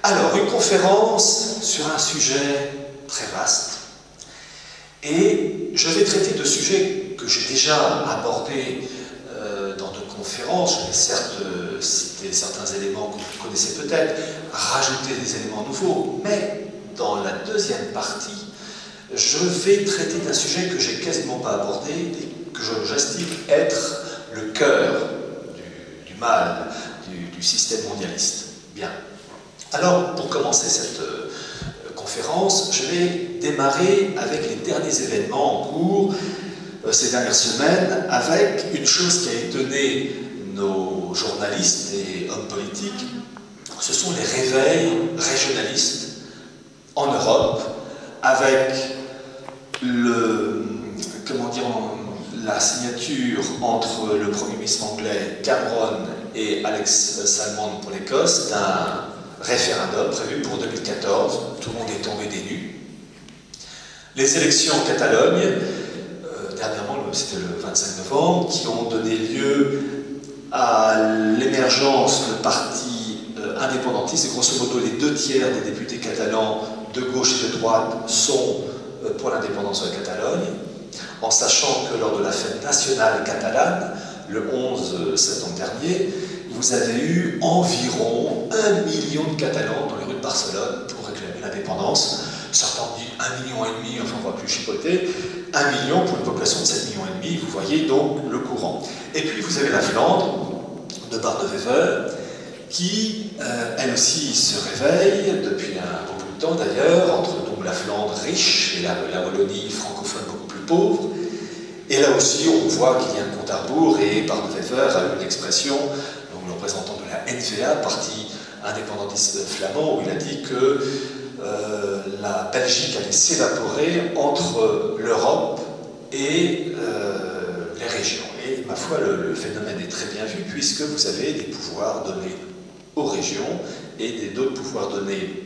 Alors, une conférence sur un sujet très vaste. Et je vais traiter de sujets que j'ai déjà abordés dans de conférences. Je vais certes citer certains éléments que vous connaissez peut-être, rajouter des éléments nouveaux, mais dans la deuxième partie, je vais traiter d'un sujet que j'ai quasiment pas abordé et que j'estime être le cœur du mal du système mondialiste. Bien. Alors, pour commencer cette conférence, je vais démarrer avec les derniers événements en cours ces dernières semaines, avec une chose qui a étonné nos journalistes et hommes politiques, ce sont les réveils régionalistes en Europe, avec la signature entre le Premier ministre anglais Cameron et Alex Salmond pour l'Écosse d'un référendum prévu pour 2014. Tout le monde est tombé des nues. Les élections en Catalogne, dernièrement, c'était le 25 novembre, qui ont donné lieu à l'émergence de partis indépendantistes. Et grosso modo, les 2/3 des députés catalans de gauche et de droite sont pour l'indépendance de la Catalogne, en sachant que lors de la fête nationale catalane, le 11 septembre dernier, vous avez eu environ 1 million de Catalans dans les rues de Barcelone pour réclamer l'indépendance. Certains ont dit 1,5 million, enfin on va plus chipoter, 1 million pour une population de 7,5 millions, vous voyez donc le courant. Et puis vous avez la Flandre, de Barde-Wever, qui elle aussi se réveille depuis un bon bout de temps d'ailleurs, entre donc la Flandre riche et la Wallonie francophone beaucoup plus pauvre. Et là aussi on voit qu'il y a un compte à rebours, et Barde-Wever a eu l'expression, donc le représentant de la NVA, parti indépendantiste flamand, où il a dit que la Belgique allait s'évaporer entre l'Europe et les régions. Et ma foi, le phénomène est très bien vu, puisque vous avez des pouvoirs donnés aux régions et d'autres pouvoirs donnés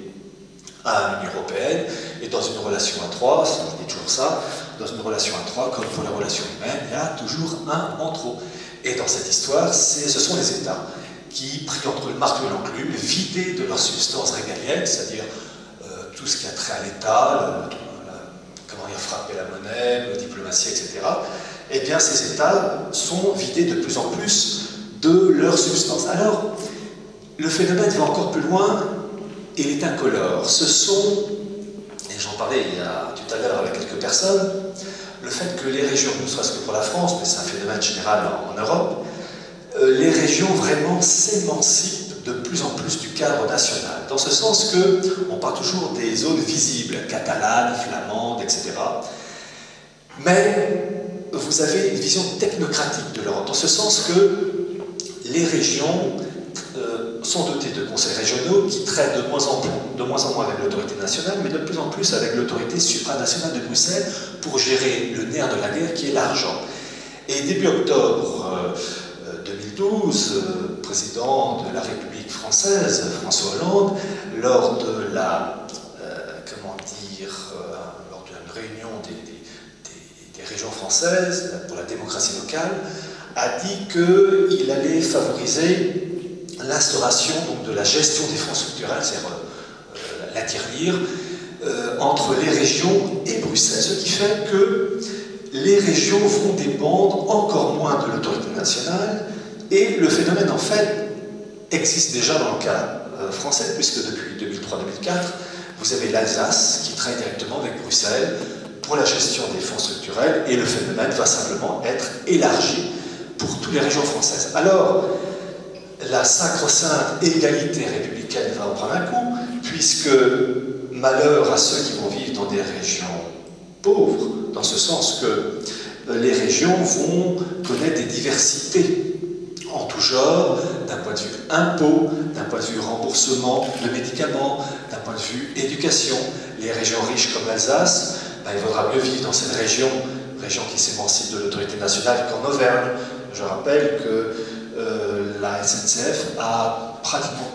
à l'Union européenne, et dans une relation à trois, je dis toujours ça, dans une relation à trois, comme pour les relations humaines, il y a toujours un en trop. Et dans cette histoire, ce sont les États qui, pris entre le marteau et l'enclume, vidés de leur substance régalienne, c'est-à-dire tout ce qui a trait à l'État, comment il a frappé la monnaie, la diplomatie, etc., eh bien ces États sont vidés de plus en plus de leur substance. Alors, le phénomène va encore plus loin, et il est incolore. Ce sont, et j'en parlais tout à l'heure avec quelques personnes, le fait que les régions, ne serait-ce que pour la France, mais c'est un phénomène général en Europe, les régions vraiment s'émancipent de plus en plus du cadre national, dans ce sens qu'on parle toujours des zones visibles, catalanes, flamandes, etc. Mais vous avez une vision technocratique de l'Europe, dans ce sens que les régions sont dotées de conseils régionaux qui traitent de moins en moins avec l'autorité nationale, mais de plus en plus avec l'autorité supranationale de Bruxelles pour gérer le nerf de la guerre qui est l'argent. Et début octobre 2012, président de la République française, François Hollande, lors de la, lors d'une réunion des régions françaises pour la démocratie locale, a dit qu'il allait favoriser l'instauration de la gestion des fonds structurels, c'est-à-dire la tirelire, entre les régions et Bruxelles, ce qui fait que les régions vont dépendre encore moins de l'autorité nationale, et le phénomène en fait existe déjà dans le cas français, puisque depuis 2003-2004, vous avez l'Alsace qui travaille directement avec Bruxelles pour la gestion des fonds structurels, et le phénomène va simplement être élargi pour toutes les régions françaises. Alors, la sacro-sainte égalité républicaine va en prendre un coup, puisque malheur à ceux qui vont vivre dans des régions pauvres, dans ce sens que les régions vont connaître des diversités en tout genre, d'un point de vue impôt, d'un point de vue remboursement de médicaments, d'un point de vue éducation. Les régions riches comme l'Alsace, il vaudra mieux vivre dans cette région qui s'émancipe de l'autorité nationale qu'en Auvergne. Je rappelle que la SNCF a pratiquement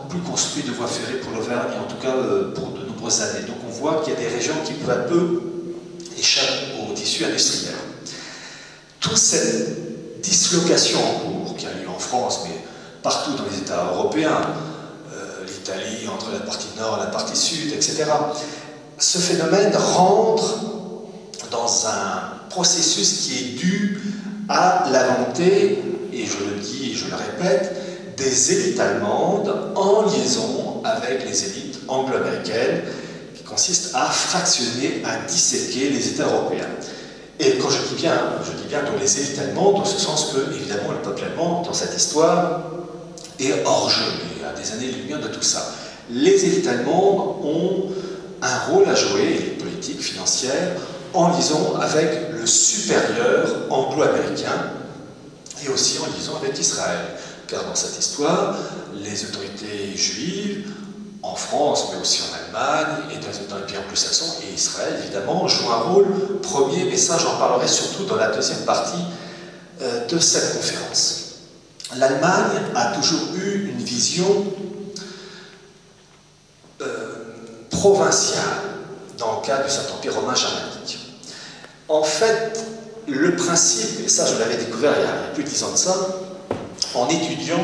plus construit de voies ferrées pour l'Auvergne, en tout cas pour de nombreuses années. Donc on voit qu'il y a des régions qui peu à peu échappent au tissu industriel. Toute cette dislocation en cours qui a lieu en France, mais partout dans les États européens, l'Italie, entre la partie nord et la partie sud, etc. Ce phénomène rentre dans un processus qui est dû à la volonté, et je le dis et je le répète, des élites allemandes en liaison avec les élites anglo-américaines, qui consiste à fractionner, à disséquer les États européens. Et quand je dis bien donc les élites allemandes, dans ce sens que, évidemment, le peuple allemand, dans cette histoire, est hors-jeu, et à des années-lumière de tout ça. Les élites allemandes ont un rôle à jouer, les politiques, financières, en liaison avec le supérieur anglo-américain, et aussi en liaison avec Israël. Car dans cette histoire, les autorités juives, en France, mais aussi en Allemagne, et dans les pays anglo-saxons, et Israël, évidemment, jouent un rôle premier, mais ça, j'en parlerai surtout dans la deuxième partie de cette conférence. L'Allemagne a toujours eu une vision provinciale dans le cadre du Saint-Empire romain germanique. En fait, le principe, et ça je l'avais découvert il y a plus de 10 ans de ça, en étudiant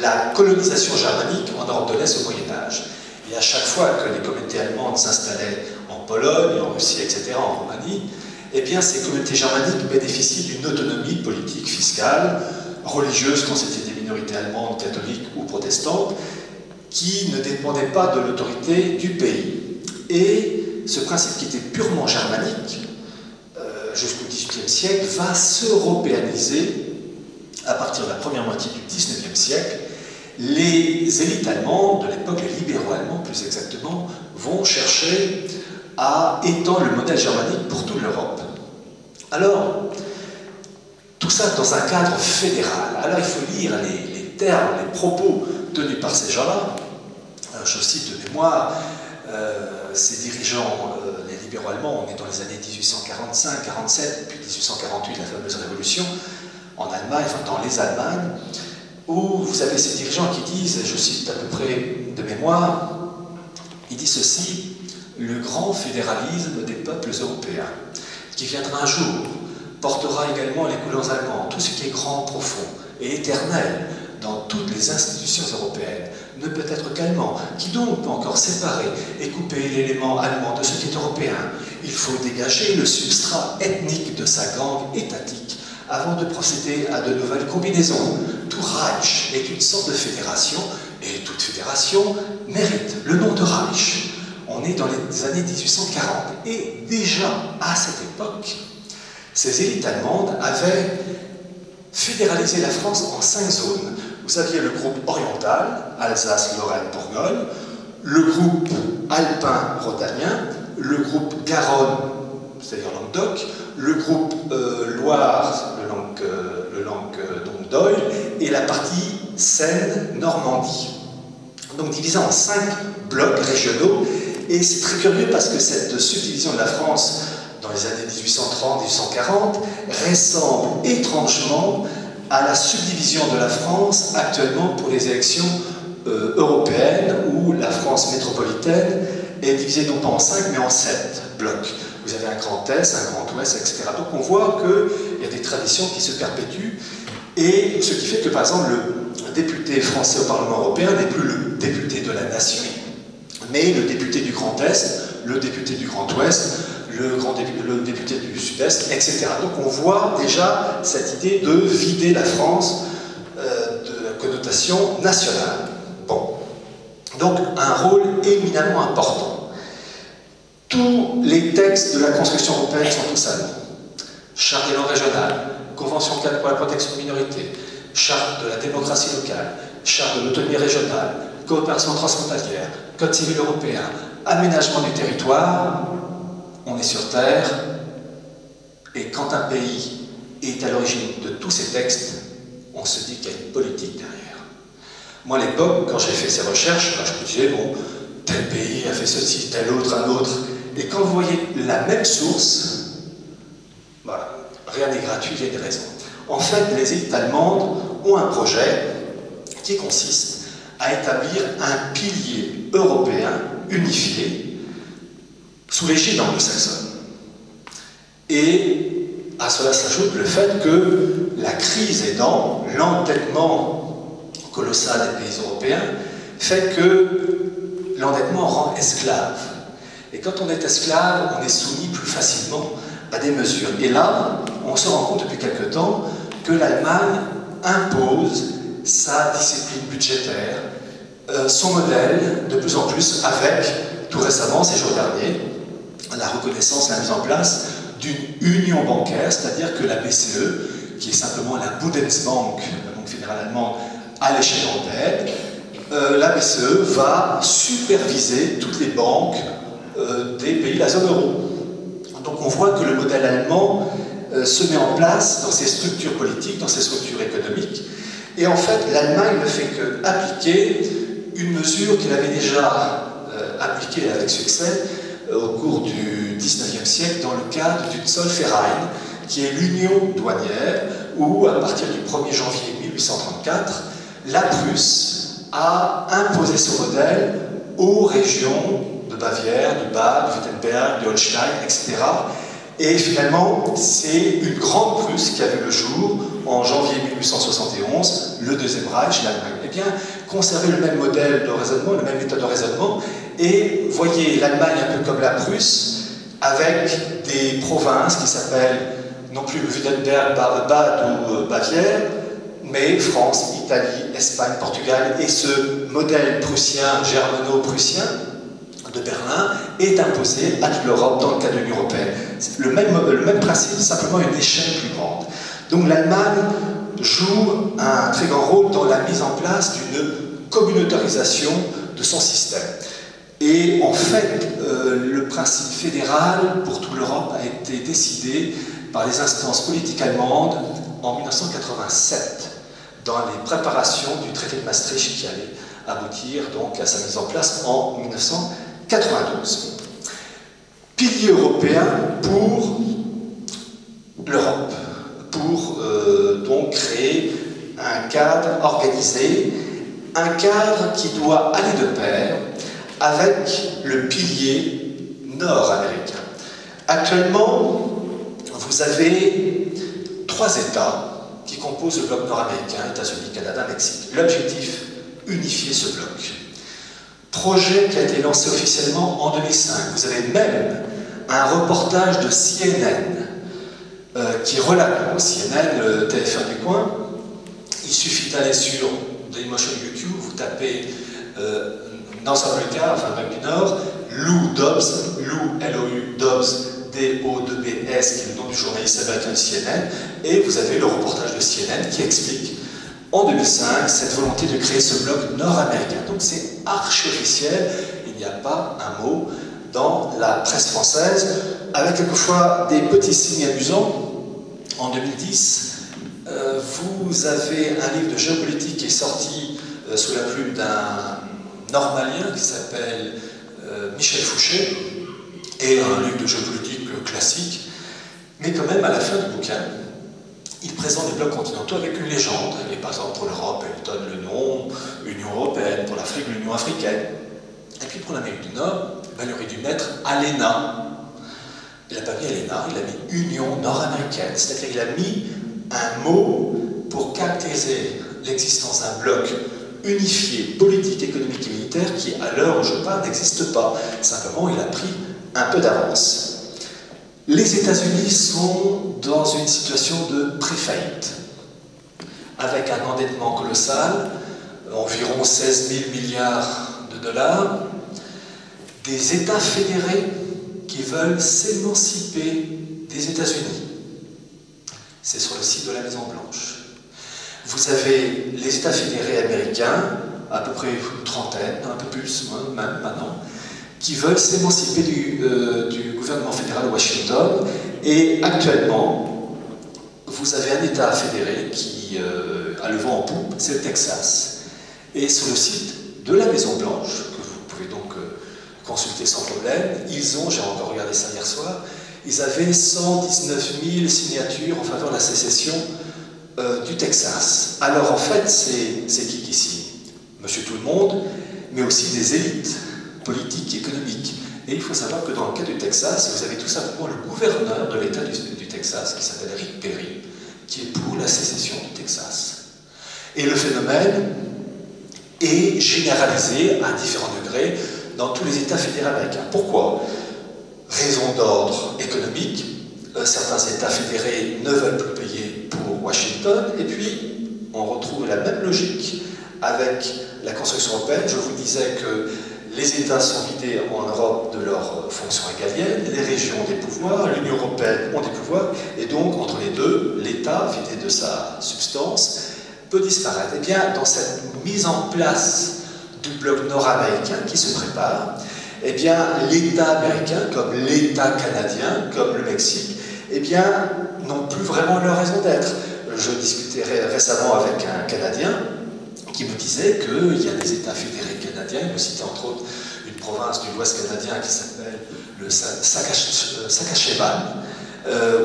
la colonisation germanique en Europe de l'Est au Moyen-Âge. Et à chaque fois que les communautés allemandes s'installaient en Pologne, en Russie, etc., en Roumanie, eh bien ces communautés germaniques bénéficient d'une autonomie politique, fiscale, religieuse quand c'était des minorités allemandes, catholiques ou protestantes, qui ne dépendait pas de l'autorité du pays. Et ce principe qui était purement germanique, jusqu'au XVIIIe siècle, va s'européaniser à partir de la première moitié du XIXe siècle. Les élites allemandes, de l'époque, les libéraux allemands plus exactement, vont chercher à étendre le modèle germanique pour toute l'Europe. Alors, tout ça dans un cadre fédéral. Alors il faut lire les termes, les propos tenus par ces gens-là. Je cite de mémoire ces dirigeants, les libéraux allemands, on est dans les années 1845-47, puis 1848, la fameuse révolution, en Allemagne, enfin dans les Allemagnes, où vous avez ces dirigeants qui disent, je cite à peu près de mémoire, il dit ceci: le grand fédéralisme des peuples européens, qui viendra un jour, portera également les couleurs allemandes, tout ce qui est grand, profond et éternel dans toutes les institutions européennes, ne peut être qu'allemand. Qui donc peut encore séparer et couper l'élément allemand de ce qui est européen? Il faut dégager le substrat ethnique de sa gangue étatique avant de procéder à de nouvelles combinaisons. Tout Reich est une sorte de fédération, et toute fédération mérite le nom de Reich. On est dans les années 1840, et déjà à cette époque, ces élites allemandes avaient fédéralisé la France en 5 zones. Vous aviez le groupe oriental, Alsace, Lorraine, Bourgogne, le groupe alpin-rhodanien, le groupe Garonne, c'est-à-dire Languedoc, le groupe Loire, le Languedoc, et la partie Seine-Normandie. Donc divisé en 5 blocs régionaux, et c'est très curieux parce que cette subdivision de la France dans les années 1830-1840 ressemble étrangement à la subdivision de la France actuellement pour les élections européennes, où la France métropolitaine est divisée non pas en 5 mais en 7 blocs. Vous avez un grand Est, un grand Ouest, etc. Donc on voit qu'il y a des traditions qui se perpétuent, et ce qui fait que par exemple le député français au Parlement européen n'est plus le député de la nation, mais le député du Grand Est, le député du Grand Ouest, le député du Sud-Est, etc. Donc on voit déjà cette idée de vider la France de la connotation nationale. Bon. Donc un rôle éminemment important. Tous les textes de la construction européenne sont tous allemands. Charte des langues régionales, Convention cadre pour la protection des minorités, Charte de la démocratie locale, Charte de l'autonomie régionale, coopération transfrontalière, Code civil européen, aménagement du territoire. On est sur Terre, et quand un pays est à l'origine de tous ces textes, on se dit qu'il y a une politique derrière. Moi, à l'époque, quand j'ai fait ces recherches, je me disais, bon, tel pays a fait ceci, tel autre, un autre. Et quand vous voyez la même source, voilà, rien n'est gratuit, il y a des raisons. En fait, les élites allemandes ont un projet qui consiste à établir un pilier européen unifié sous l'égide anglo-saxonne. Et à cela s'ajoute le fait que la crise aidant, l'entêtement colossal des pays européens fait que l'endettement rend esclave. Et quand on est esclave, on est soumis plus facilement à des mesures. Et là, on se rend compte depuis quelque temps que l'Allemagne impose sa discipline budgétaire, son modèle, de plus en plus, avec, tout récemment, ces jours derniers, la reconnaissance, la mise en place d'une union bancaire, c'est-à-dire que la BCE, qui est simplement la Bundesbank, la Banque fédérale allemande, à l'échelle européenne, la BCE va superviser toutes les banques des pays de la zone euro. Donc on voit que le modèle allemand se met en place dans ses structures politiques, dans ses structures économiques, et en fait l'Allemagne ne fait qu'appliquer une mesure qu'il avait déjà appliquée avec succès au cours du XIXe siècle dans le cadre du Zollverein, qui est l'union douanière, où à partir du 1er janvier 1834, la Prusse a imposé ce modèle aux régions de Bavière, du Bade, du Württemberg, du Holstein, etc. Et finalement, c'est une grande Prusse qui a vu le jour en janvier 1871, le Deuxième Reich, l'Allemagne. Eh bien, conserver le même modèle de raisonnement, la même méthode de raisonnement, et voyez l'Allemagne un peu comme la Prusse, avec des provinces qui s'appellent non plus le Württemberg, Bade ou Bavière, mais France, Italie, Espagne, Portugal, et ce modèle prussien, germano-prussien, de Berlin est imposé à toute l'Europe dans le cadre de l'Union européenne. C'est le même principe, simplement une échelle plus grande. Donc l'Allemagne joue un très grand rôle dans la mise en place d'une communautarisation de son système. Et en fait, le principe fédéral pour toute l'Europe a été décidé par les instances politiques allemandes en 1987, dans les préparations du traité de Maastricht qui allait aboutir donc à sa mise en place en 1992. Pilier européen pour l'Europe, pour donc créer un cadre organisé, un cadre qui doit aller de pair avec le pilier nord-américain. Actuellement, vous avez 3 États qui composent le bloc nord-américain, États-Unis, Canada, Mexique. L'objectif, unifier ce bloc. Projet qui a été lancé officiellement en 2005. Vous avez même un reportage de CNN qui relate, CNN, le TF1 du coin. Il suffit d'aller sur Dailymotion YouTube, vous tapez North America, enfin même du Nord, Lou Dobbs, Lou, L-O-U, Dobbs, D-O-2-B-S, qui est le nom du journaliste américain de CNN, et vous avez le reportage de CNN qui explique en 2005 cette volonté de créer ce bloc nord-américain. Donc c'est archi-officiel, il n'y a pas un mot dans la presse française, avec quelquefois des petits signes amusants. En 2010, vous avez un livre de géopolitique qui est sorti sous la plume d'un Normalien qui s'appelle Michel Fouché, et un livre de géopolitique classique, mais quand même à la fin du bouquin, il présente des blocs continentaux avec une légende. Et par exemple pour l'Europe, il donne le nom Union européenne, pour l'Afrique, l'Union africaine. Et puis pour l'Amérique du Nord, ben, il aurait dû mettre ALENA. Il n'a pas mis ALENA, il a mis Union nord-américaine. C'est-à-dire qu'il a mis un mot pour caractériser l'existence d'un bloc unifié, politique, économique et militaire, qui, à l'heure où je parle, n'existe pas. Simplement, il a pris un peu d'avance. Les États-Unis sont dans une situation de pré-faillite, avec un endettement colossal, environ 16 000 milliards de dollars, des États fédérés qui veulent s'émanciper des États-Unis. C'est sur le site de la Maison-Blanche. Vous avez les États fédérés américains, à peu près une trentaine, un peu plus, même maintenant, qui veulent s'émanciper du gouvernement fédéral de Washington. Et actuellement, vous avez un État fédéré qui a le vent en poupe, c'est le Texas. Et sur le site de la Maison-Blanche, que vous pouvez donc consulter sans problème, ils ont, j'ai encore regardé ça hier soir, ils avaient 119 000 signatures en faveur de la sécession du Texas. Alors en fait, c'est qui signe? Monsieur tout le monde, mais aussi des élites politiques, économiques. Et il faut savoir que dans le cas du Texas, vous avez tout simplement le gouverneur de l'État du Texas, qui s'appelle Rick Perry, qui est pour la sécession du Texas. Et le phénomène et généralisée à différents degrés dans tous les États fédérés américains. Pourquoi? Raison d'ordre économique. Certains États fédérés ne veulent plus payer pour Washington, et puis on retrouve la même logique avec la construction européenne. Je vous disais que les États sont vidés en Europe de leurs fonctions régaliennes, les régions ont des pouvoirs, l'Union européenne ont des pouvoirs, et donc entre les deux, l'État, vidé de sa substance, peut disparaître. Et bien, dans cette mise en place du bloc nord-américain qui se prépare, eh bien, l'État américain, comme l'État canadien, comme le Mexique, eh bien, n'ont plus vraiment leur raison d'être. Je discutais récemment avec un Canadien qui me disait qu'il y a des États fédérés canadiens, il me citait entre autres une province du l'Ouest canadien qui s'appelle le Saskatchewan,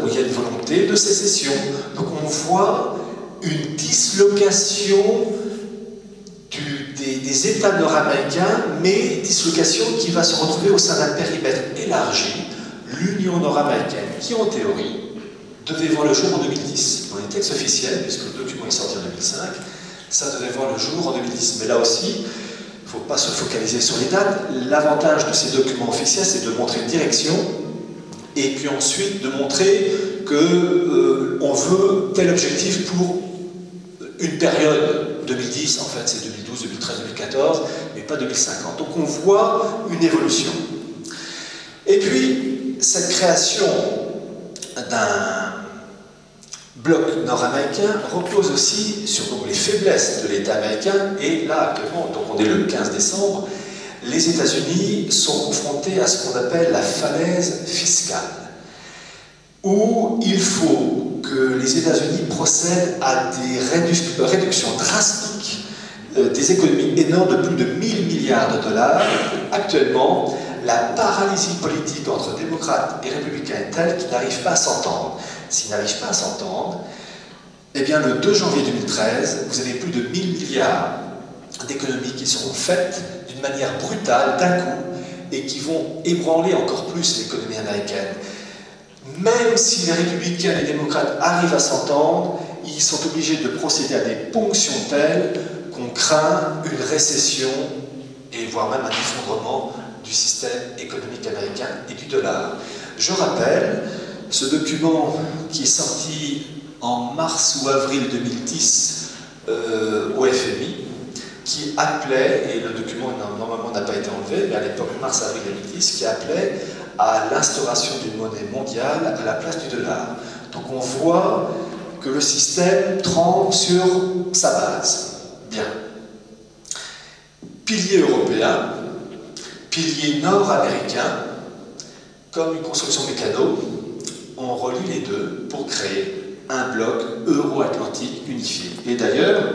où il y a une volonté de sécession. Donc on voit une dislocation des États nord-américains, mais dislocation qui va se retrouver au sein d'un périmètre élargi, l'Union nord-américaine, qui en théorie devait voir le jour en 2010. Dans les textes officiels, puisque le document est sorti en 2005, ça devait voir le jour en 2010. Mais là aussi, il ne faut pas se focaliser sur les dates. L'avantage de ces documents officiels, c'est de montrer une direction, et puis ensuite de montrer qu'on veut tel objectif pour une période 2010, en fait c'est 2012, 2013, 2014, mais pas 2050. Donc on voit une évolution. Et puis, cette création d'un bloc nord-américain repose aussi sur les faiblesses de l'État américain, et là actuellement, donc on est le 15 décembre, les États-Unis sont confrontés à ce qu'on appelle la falaise fiscale, où il faut que les États-Unis procèdent à des réductions drastiques des économies énormes de plus de 1000 milliards de dollars. Actuellement, la paralysie politique entre démocrates et républicains est telle qu'ils n'arrivent pas à s'entendre. S'ils n'arrivent pas à s'entendre, eh bien le 2 janvier 2013, vous avez plus de 1000 milliards d'économies qui seront faites d'une manière brutale, d'un coup, et qui vont ébranler encore plus l'économie américaine. Même si les républicains et les démocrates arrivent à s'entendre, ils sont obligés de procéder à des ponctions telles qu'on craint une récession et voire même un effondrement du système économique américain et du dollar. Je rappelle ce document qui est sorti en mars ou avril 2010 au FMI, qui appelait, et le document normalement n'a pas été enlevé, mais à l'époque mars-avril 2010, qui appelait à l'instauration d'une monnaie mondiale à la place du dollar. Donc on voit que le système tremble sur sa base. Bien. Pilier européen, pilier nord-américain, comme une construction mécano, on relie les deux pour créer un bloc euro-atlantique unifié. Et d'ailleurs,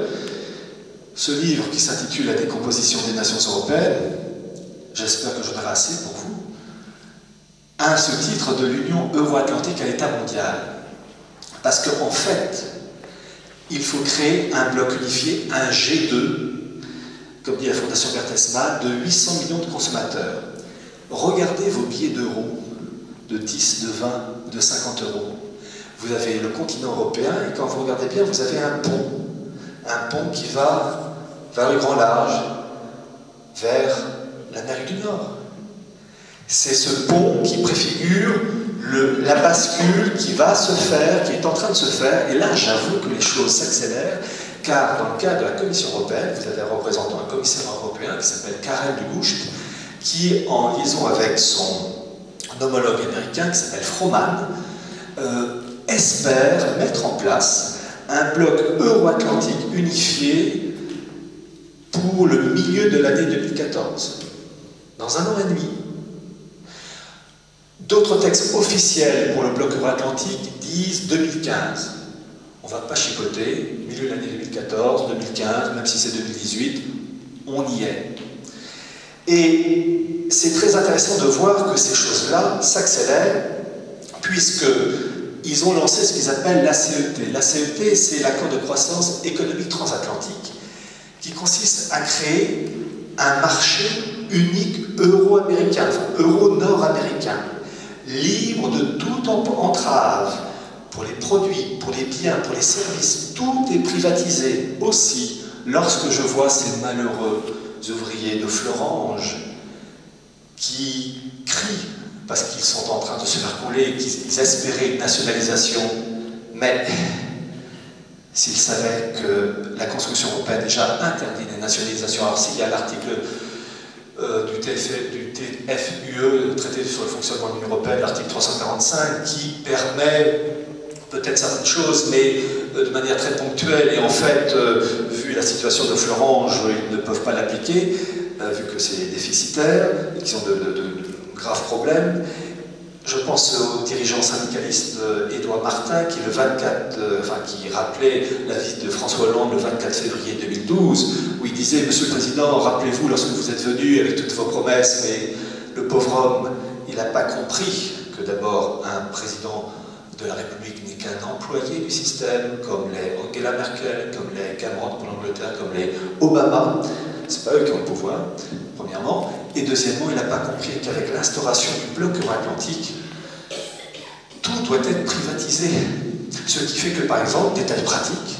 ce livre qui s'intitule « La décomposition des nations européennes », j'espère que j'en aurai assez pour vous, a ce titre de l'Union euro-atlantique à l'état mondial. Parce qu'en fait, il faut créer un bloc unifié, un G2, comme dit la Fondation Bertelsmann, de 800 millions de consommateurs. Regardez vos billets d'euros, de 10, de 20, de 50 euros. Vous avez le continent européen, et quand vous regardez bien, vous avez un pont qui va vers le grand large, vers l'Amérique du Nord. C'est ce pont qui préfigure la bascule qui va se faire, qui est en train de se faire, et là j'avoue que les choses s'accélèrent, car dans le cadre de la Commission européenne, vous avez un représentant, un commissaire européen qui s'appelle Karel de Gucht, qui, en liaison avec son homologue américain qui s'appelle Froman, espère mettre en place un bloc euro-atlantique unifié pour le milieu de l'année 2014, dans un an et demi. D'autres textes officiels pour le bloc euro-atlantique disent 2015. On ne va pas chipoter, milieu de l'année 2014, 2015, même si c'est 2018, on y est. Et c'est très intéressant de voir que ces choses-là s'accélèrent, puisqu'ils ont lancé ce qu'ils appellent l'ACET. L'ACET, c'est l'accord de croissance économique transatlantique, qui consiste à créer un marché unique euro-américain, enfin euro-nord-américain, libre de toute entrave pour les produits, pour les biens, pour les services. Tout est privatisé, aussi lorsque je vois ces malheureux ouvriers de Florange qui crient parce qu'ils sont en train de se faire couler, qu'ils espéraient une nationalisation, mais s'ils savaient que la construction européenne déjà interdit les nationalisations, alors s'il y a l'article du TFUE, le traité sur le fonctionnement de l'Union européenne, l'article 345, qui permet peut-être certaines choses, mais de manière très ponctuelle, et en fait, vu la situation de Florange, ils ne peuvent pas l'appliquer, vu que c'est déficitaire, et qu'ils ont de graves problèmes. Je pense au dirigeant syndicaliste Édouard Martin, qui, qui rappelait la visite de François Hollande le 24 février 2012, où il disait « Monsieur le Président, rappelez-vous lorsque vous êtes venu avec toutes vos promesses, mais le pauvre homme, il n'a pas compris que d'abord un président de la République n'est qu'un employé du système, comme les Angela Merkel, comme les Cameron pour l'Angleterre, comme les Obama. C'est pas eux qui ont le pouvoir, premièrement. Et deuxièmement, il n'a pas compris qu'avec l'instauration du bloc euro-atlantique, tout doit être privatisé. Ce qui fait que, par exemple, des telles pratiques,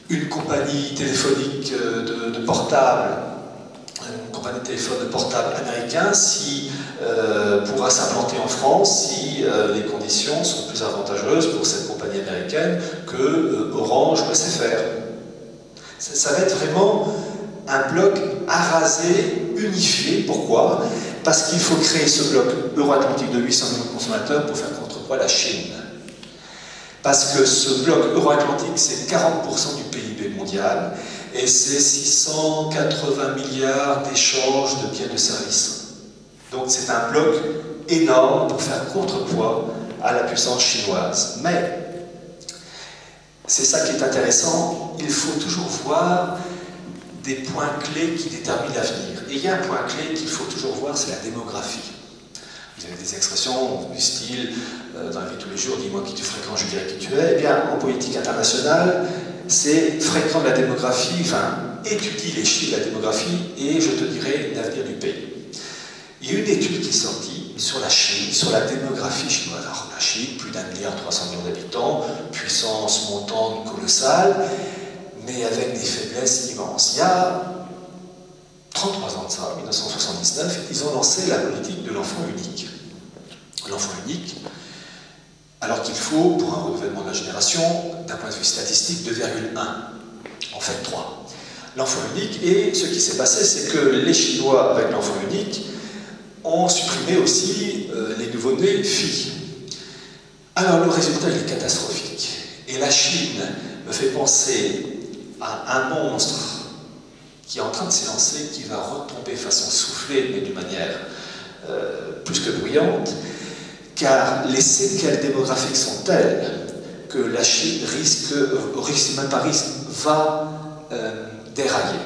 une compagnie téléphonique de portable, une compagnie de téléphone de portable américain, pourra s'implanter en France si les conditions sont plus avantageuses pour cette compagnie américaine que Orange ou SFR. Ça va être vraiment un bloc arasé, unifié. Pourquoi? Parce qu'il faut créer ce bloc euro-atlantique de 800 millions de consommateurs pour faire contrepoids à la Chine. Parce que ce bloc euro-atlantique, c'est 40% du PIB mondial et c'est 680 milliards d'échanges de biens et de services. Donc c'est un bloc énorme pour faire contrepoids à la puissance chinoise. Mais c'est ça qui est intéressant, il faut toujours voir des points clés qui déterminent l'avenir. Et il y a un point clé qu'il faut toujours voir, c'est la démographie. Vous avez des expressions du style, dans la vie de tous les jours, dis-moi qui tu fréquentes, je dirai qui tu es. Eh bien, en politique internationale, c'est fréquente la démographie, enfin, étudie les chiffres de la démographie et je te dirai l'avenir du pays. Il y a une étude qui est sortie sur la Chine, sur la démographie chinoise. Alors, la Chine, plus d'1,3 milliard d'habitants, puissance montante colossale, mais avec des faiblesses immenses. Il y a 33 ans de ça, en 1979, ils ont lancé la politique de l'enfant unique. L'enfant unique, alors qu'il faut, pour un renouvellement de la génération, d'un point de vue statistique, 2,1. En fait, 3. L'enfant unique, et ce qui s'est passé, c'est que les Chinois, avec l'enfant unique, ont supprimé aussi les nouveau-nés filles. Alors, le résultat, il est catastrophique. Et la Chine me fait penser à un monstre qui est en train de s'élancer, qui va retomber façon soufflée, mais d'une manière plus que bruyante, car les séquelles démographiques sont telles que la Chine va dérailler.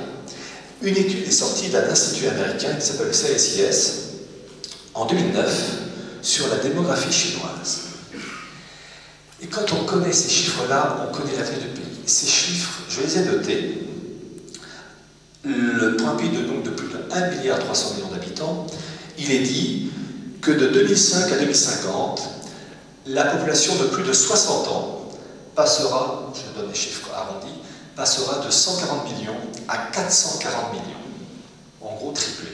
Une étude est sortie d'un institut américain qui s'appelle le CSIS en 2009 sur la démographie chinoise. Et quand on connaît ces chiffres-là, on connaît l'avenir du pays. Ces chiffres, je les ai notés. Le point PIB de plus de 1,3 milliard d'habitants, il est dit que de 2005 à 2050, la population de plus de 60 ans passera, je donne des chiffres arrondis, passera de 140 millions à 440 millions. En gros, triplé.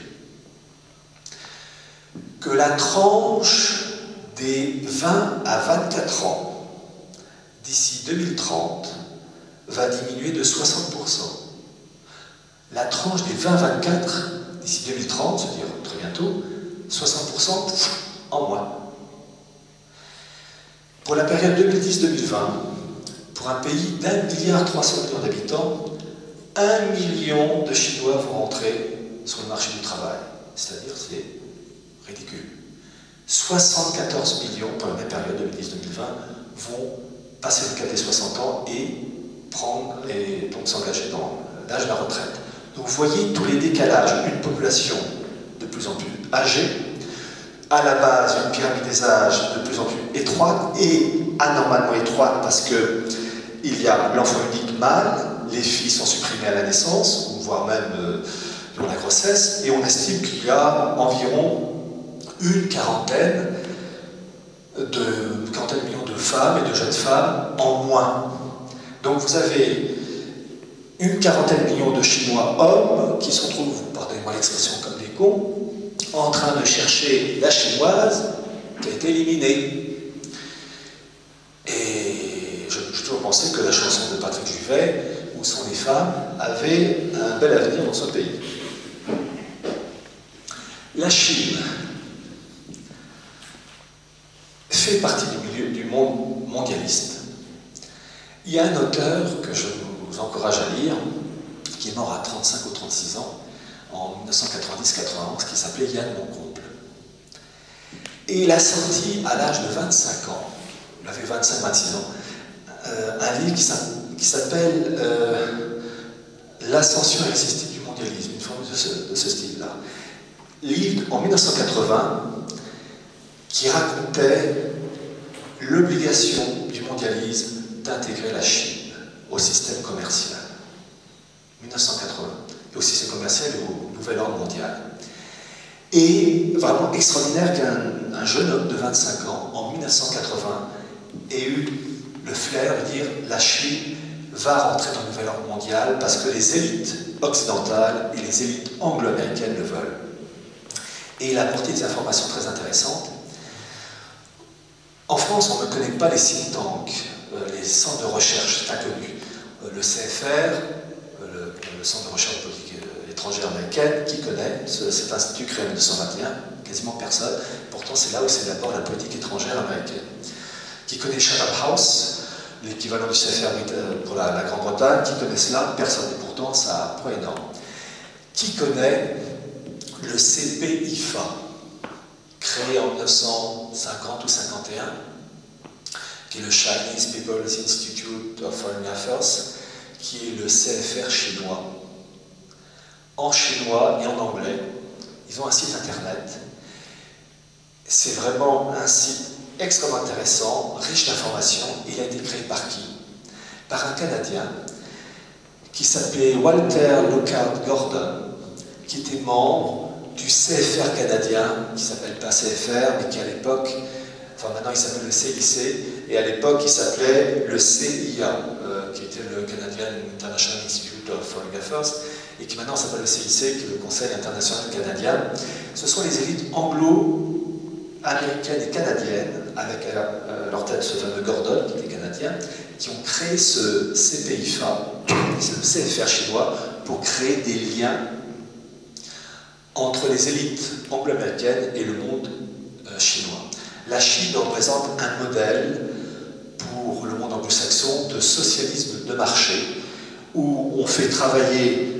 Que la tranche des 20 à 24 ans, d'ici 2030, va diminuer de 60%. La tranche des 20-24, d'ici 2030, c'est-à-dire très bientôt, 60% en moins. Pour la période 2010-2020, pour un pays d'1,3 milliard d'habitants, 1 million de Chinois vont rentrer sur le marché du travail. C'est-à-dire, c'est ridicule. 74 millions, pour la même période 2010-2020, vont passer le cap des 60 ans et donc s'engager dans l'âge de la retraite. Donc vous voyez tous les décalages. Une population de plus en plus âgée, à la base une pyramide des âges de plus en plus étroite, et anormalement étroite parce qu'il y a l'enfant unique mâle, les filles sont supprimées à la naissance, voire même dans la grossesse, et on estime qu'il y a environ une quarantaine de millions de femmes et de jeunes femmes en moins. Donc vous avez une quarantaine de millions de Chinois hommes qui se retrouvent, pardonnez-moi l'expression, comme des cons, en train de chercher la chinoise qui a été éliminée. Et j'ai toujours pensé que la chanson de Patrick Juvet, Où sont les femmes, avait un bel avenir dans ce pays. La Chine fait partie du monde mondialiste. Il y a un auteur que je vous encourage à lire, qui est mort à 35 ou 36 ans, en 1990-91, qui s'appelait Yann Moncomble. Et il a sorti, à l'âge de 25 ans, il avait 25-26 ans, un livre qui s'appelle L'ascension artistique du mondialisme, une forme de ce style-là. Livre en 1980 qui racontait l'obligation du mondialisme d'intégrer la Chine au système commercial. 1980. Et au système commercial et au nouvel ordre mondial. Et vraiment extraordinaire qu'un jeune homme de 25 ans, en 1980, ait eu le flair de dire la Chine va rentrer dans le nouvel ordre mondial parce que les élites occidentales et les élites anglo-américaines le veulent. Et il a apporté des informations très intéressantes. En France, on ne connaît pas les think tanks, les centres de recherche inconnus. Le CFR, le Centre de recherche politique étrangère américaine, qui connaît cet institut créé en 1921, quasiment personne. Pourtant, c'est là où c'est d'abord la politique étrangère américaine. Qui connaît Chatham House, l'équivalent du CFR pour la Grande-Bretagne, qui connaît cela, personne. Et pourtant, ça a un poids énorme. Qui connaît le CPIFA, créé en 1950 ou 51, qui est le Chinese People's Institute of Foreign Affairs, qui est le CFR chinois. En chinois et en anglais, ils ont un site internet. C'est vraiment un site extrêmement intéressant, riche d'informations. Il a été créé par qui? Par un Canadien qui s'appelait Walter Lockhart Gordon, qui était membre du CFR canadien, qui ne s'appelle pas CFR, mais qui à l'époque, enfin maintenant il s'appelle le CIC, et à l'époque il s'appelait le CIA, qui était le Canadian International Institute of Foreign Affairs, et qui maintenant s'appelle le CIC, qui est le Conseil international canadien. Ce sont les élites anglo-américaines et canadiennes, avec à leur tête ce fameux Gordon, qui était canadien, qui ont créé ce CPIFA, c'est le CFR chinois, pour créer des liens entre les élites anglo-américaines et le monde chinois. La Chine représente un modèle pour le monde anglo-saxon de socialisme de marché, où on fait travailler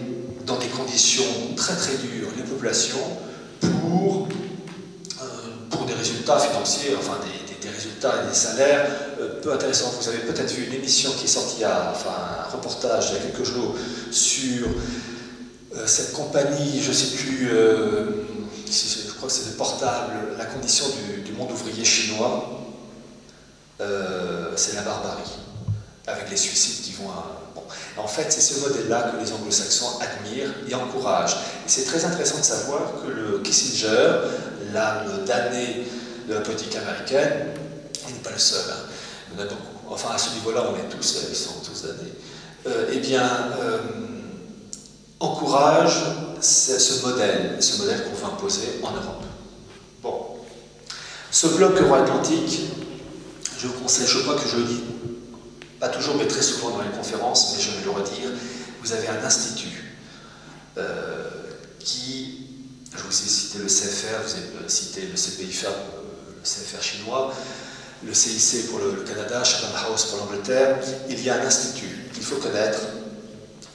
dans des conditions très très dures les populations pour des résultats financiers, enfin des résultats et des salaires peu intéressants. Vous avez peut-être vu une émission qui est sortie, enfin un reportage il y a quelques jours sur cette compagnie, je ne sais plus, je crois que c'est de portable, la condition du monde ouvrier chinois, c'est la barbarie, avec les suicides qui vont à... Bon. En fait, c'est ce modèle-là que les anglo-saxons admirent et encouragent. Et c'est très intéressant de savoir que le Kissinger, l'âme damnée de la politique américaine, il n'est pas le seul, hein. Il y en a beaucoup. Enfin, à ce niveau-là, on est tous, ils sont tous damnés. Encourage ce modèle qu'on veut imposer en Europe. Bon. Ce bloc euro-atlantique, je vous conseille, je crois que je le dis, pas toujours, mais très souvent dans les conférences, mais je vais le redire, vous avez un institut qui, je vous ai cité le CFR, vous avez cité le CPIFA, le CFR chinois, le CIC pour le Canada, Chatham House pour l'Angleterre. Il y a un institut qu'il faut connaître,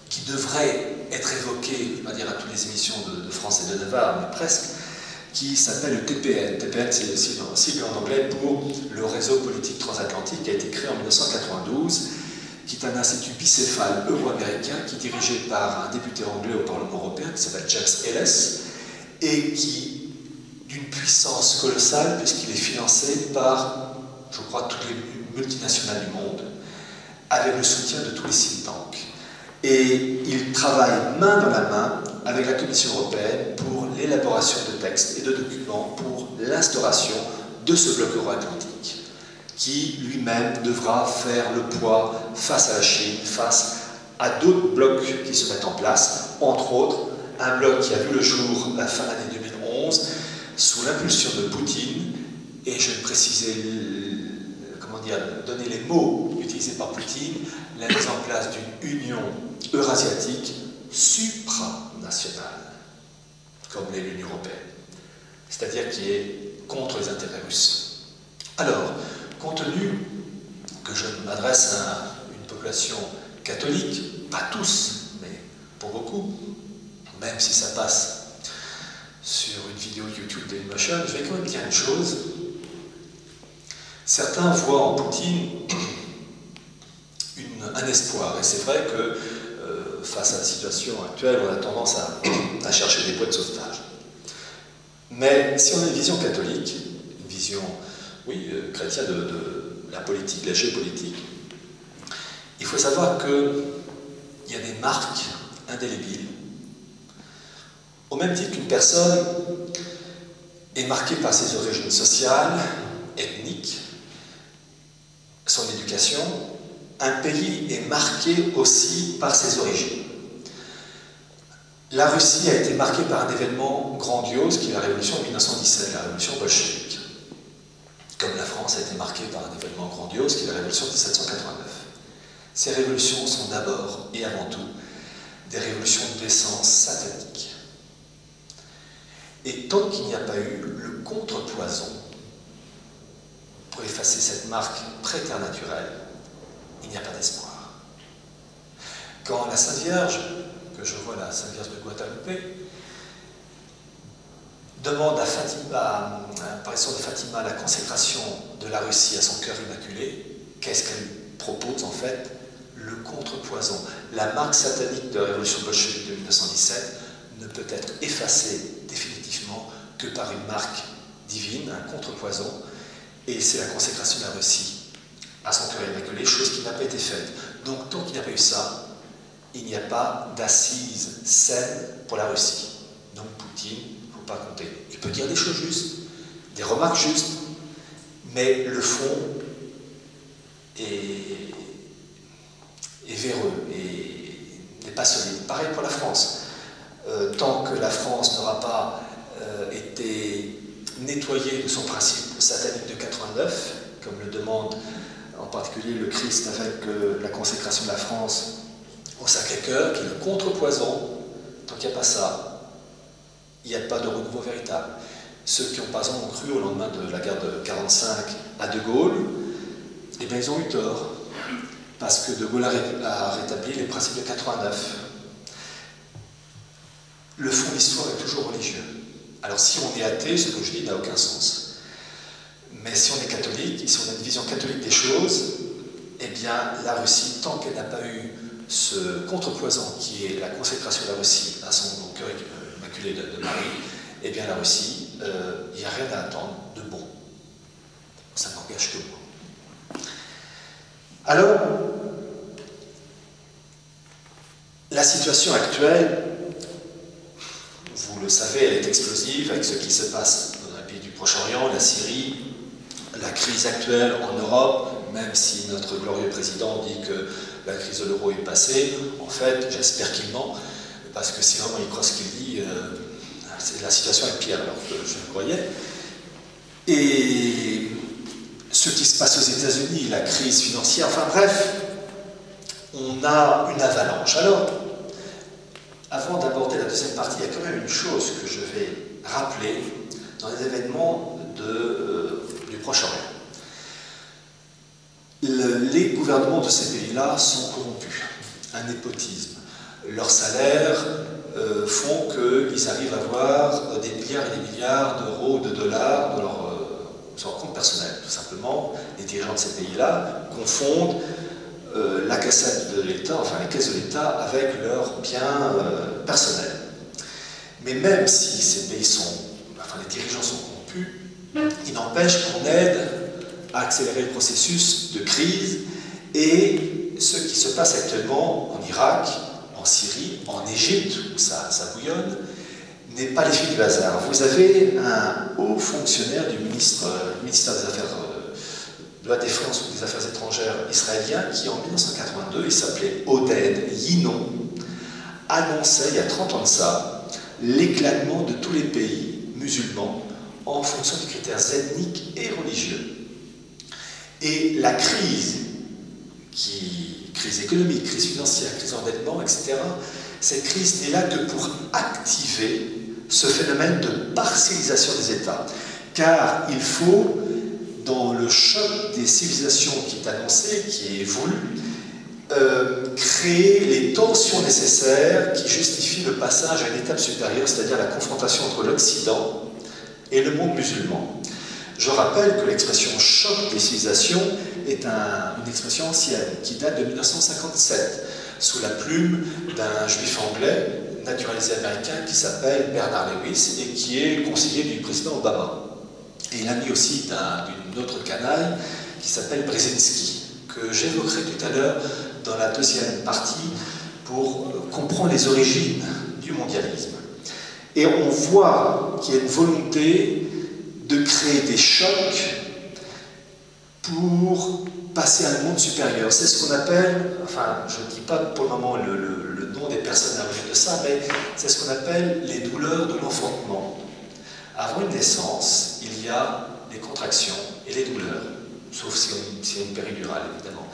qui devrait être évoqué, on va dire, à toutes les émissions de France et de Navarre, mais presque, qui s'appelle le TPN. TPN, c'est le sigle en anglais pour le réseau politique transatlantique, qui a été créé en 1992, qui est un institut bicéphale euro-américain, qui est dirigé par un député anglais au Parlement européen, qui s'appelle James Ellis, et qui, d'une puissance colossale, puisqu'il est financé par, je crois, toutes les multinationales du monde, avec le soutien de tous les think tanks. Et il travaille main dans la main avec la Commission européenne pour l'élaboration de textes et de documents pour l'instauration de ce bloc euro-atlantique, qui lui-même devra faire le poids face à la Chine, face à d'autres blocs qui se mettent en place, entre autres un bloc qui a vu le jour à la fin de l'année 2011 sous l'impulsion de Poutine, et je vais préciser, comment dire, donner les mots utilisés par Poutine, la mise en place d'une union eurasiatique supranationale, comme l'est l'Union européenne, c'est-à-dire qui est contre les intérêts russes. Alors, compte tenu que je m'adresse à une population catholique, pas tous, mais pour beaucoup, même si ça passe sur une vidéo YouTube Dailymotion, je vais quand même dire une chose. Certains voient en Poutine un espoir, et c'est vrai que face à la situation actuelle, on a tendance à chercher des points de sauvetage. Mais si on a une vision catholique, une vision, oui, chrétienne de la politique, de la géopolitique, il faut savoir qu'il y a des marques indélébiles. Au même titre qu'une personne est marquée par ses origines sociales, ethniques, son éducation, un pays est marqué aussi par ses origines. La Russie a été marquée par un événement grandiose qui est la révolution de 1917, la révolution bolchevique. Comme la France a été marquée par un événement grandiose qui est la révolution de 1789. Ces révolutions sont d'abord et avant tout des révolutions d'essence satanique. Et tant qu'il n'y a pas eu le contrepoison pour effacer cette marque préternaturelle, il n'y a pas d'espoir. Quand la Sainte Vierge, que je vois la Sainte Vierge de Guadalupe, demande à Fatima, à l'apparition de Fatima, la consécration de la Russie à son cœur immaculé, qu'est-ce qu'elle propose en fait? Le contrepoison. La marque satanique de la révolution bolchevique de 1917 ne peut être effacée définitivement que par une marque divine, un contrepoison, et c'est la consécration de la Russie à son cœur immaculé, chose qui n'a pas été faite. Donc tant qu'il n'y a pas eu ça, il n'y a pas d'assise saine pour la Russie. Donc Poutine, il ne faut pas compter. Il peut dire des choses justes, des remarques justes, mais le fond est véreux et n'est pas solide. Pareil pour la France. Tant que la France n'aura pas été nettoyée de son principe satanique de 89, comme le demande en particulier le Christ avec la consécration de la France au Sacré-Cœur, qui est le contrepoison, tant qu'il n'y a pas ça, il n'y a pas de renouveau véritable. Ceux qui ont par exemple cru au lendemain de la guerre de 1945 à De Gaulle, eh bien ils ont eu tort, parce que De Gaulle a rétabli les principes de 89. Le fond de l'histoire est toujours religieux. Alors si on est athée, ce que je dis n'a aucun sens. Mais si on est catholique, si on a une vision catholique des choses, eh bien la Russie, tant qu'elle n'a pas eu ce contrepoison qui est la consécration de la Russie à son cœur immaculé de Marie, eh bien la Russie, il n'y a rien à attendre de bon. Ça n'engage que moi. Alors, la situation actuelle, vous le savez, elle est explosive avec ce qui se passe dans les pays du Proche-Orient, la Syrie, la crise actuelle en Europe, même si notre glorieux président dit que la crise de l'euro est passée, en fait, j'espère qu'il ment, parce que si vraiment il croit ce qu'il dit, la situation est pire alors que je le croyais. Et ce qui se passe aux États-Unis, la crise financière, enfin bref, on a une avalanche. Alors, avant d'aborder la deuxième partie, il y a quand même une chose que je vais rappeler dans les événements du Proche-Orient. Les gouvernements de ces pays-là sont corrompus, un népotisme. Leurs salaires font qu'ils arrivent à avoir des milliards et des milliards d'euros, de dollars sur leur compte personnel, tout simplement. Les dirigeants de ces pays-là confondent la cassette de l'État, enfin les caisses de l'État, avec leurs biens personnels. Mais même si ces pays les dirigeants sont corrompus, il n'empêche qu'on aide à accélérer le processus de crise, et ce qui se passe actuellement en Irak, en Syrie, en Égypte, où ça bouillonne, n'est pas l'effet du hasard. Vous avez un haut fonctionnaire du ministère des Affaires de la Défense ou des Affaires étrangères israélien qui, en 1982, il s'appelait Oden Yinon, annonçait, il y a 30 ans de ça, l'éclatement de tous les pays musulmans en fonction des critères ethniques et religieux. Et la crise, crise économique, crise financière, crise d'endettement, etc., cette crise n'est là que pour activer ce phénomène de partialisation des États. Car il faut, dans le choc des civilisations qui est annoncé, qui est voulu, créer les tensions nécessaires qui justifient le passage à une étape supérieure, c'est-à-dire la confrontation entre l'Occident et le monde musulman. Je rappelle que l'expression choc des civilisations est une expression ancienne qui date de 1957, sous la plume d'un juif anglais naturalisé américain qui s'appelle Bernard Lewis et qui est conseiller du président Obama. Et il a mis aussi d'une autre canaille qui s'appelle Brzezinski, que j'évoquerai tout à l'heure dans la deuxième partie pour comprendre les origines du mondialisme. Et on voit qu'il y a une volonté de créer des chocs pour passer à un monde supérieur. C'est ce qu'on appelle, enfin je ne dis pas pour le moment le nom des personnes à l'origine de ça, mais c'est ce qu'on appelle les douleurs de l'enfantement. Avant une naissance, il y a les contractions et les douleurs, sauf si il y a une péridurale évidemment.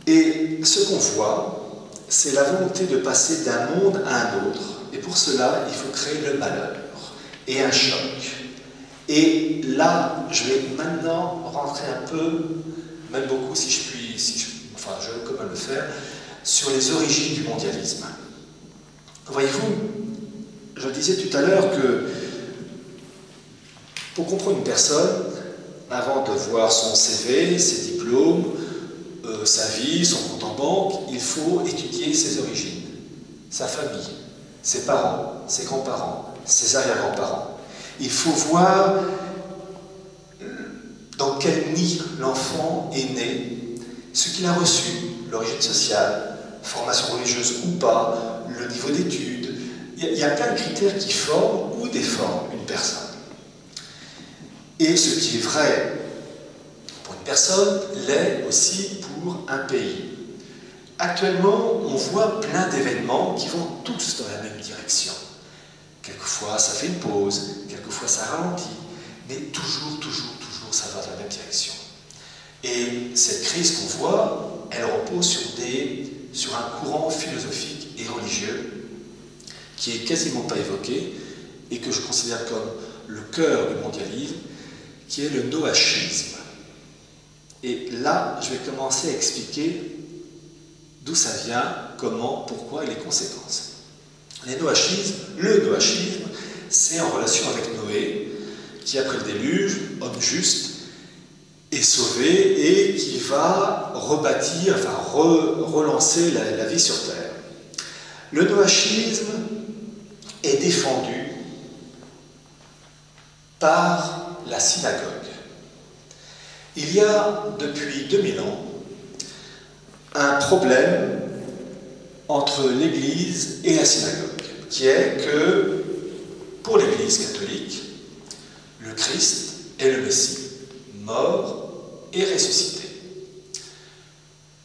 Et ce qu'on voit, c'est la volonté de passer d'un monde à un autre. Et pour cela, il faut créer le malheur et un choc. Et là, je vais maintenant rentrer un peu, même beaucoup si je puis, enfin je vais comment le faire, sur les origines du mondialisme. Voyez-vous, je disais tout à l'heure que pour comprendre une personne, avant de voir son CV, ses diplômes, sa vie, son compte en banque, il faut étudier ses origines, sa famille, ses parents, ses grands-parents, ses arrière-grands-parents. Il faut voir dans quel nid l'enfant est né, ce qu'il a reçu, l'origine sociale, formation religieuse ou pas, le niveau d'études. Il y a plein de critères qui forment ou déforment une personne. Et ce qui est vrai pour une personne l'est aussi pour un pays. Actuellement, on voit plein d'événements qui vont tous dans la même direction. Quelquefois, ça fait une pause, quelquefois, ça ralentit, mais toujours, ça va dans la même direction. Et cette crise qu'on voit, elle repose sur un courant philosophique et religieux qui est quasiment pas évoqué et que je considère comme le cœur du mondialisme, qui est le noachisme. Et là, je vais commencer à expliquer d'où ça vient, comment, pourquoi et les conséquences. Le noachisme, c'est en relation avec Noé, qui après le déluge, homme juste, est sauvé et qui va rebâtir, enfin relancer la vie sur Terre. Le noachisme est défendu par la synagogue. Il y a depuis 2000 ans un problème entre l'Église et la synagogue, qui est que pour l'Église catholique, le Christ est le Messie, mort et ressuscité.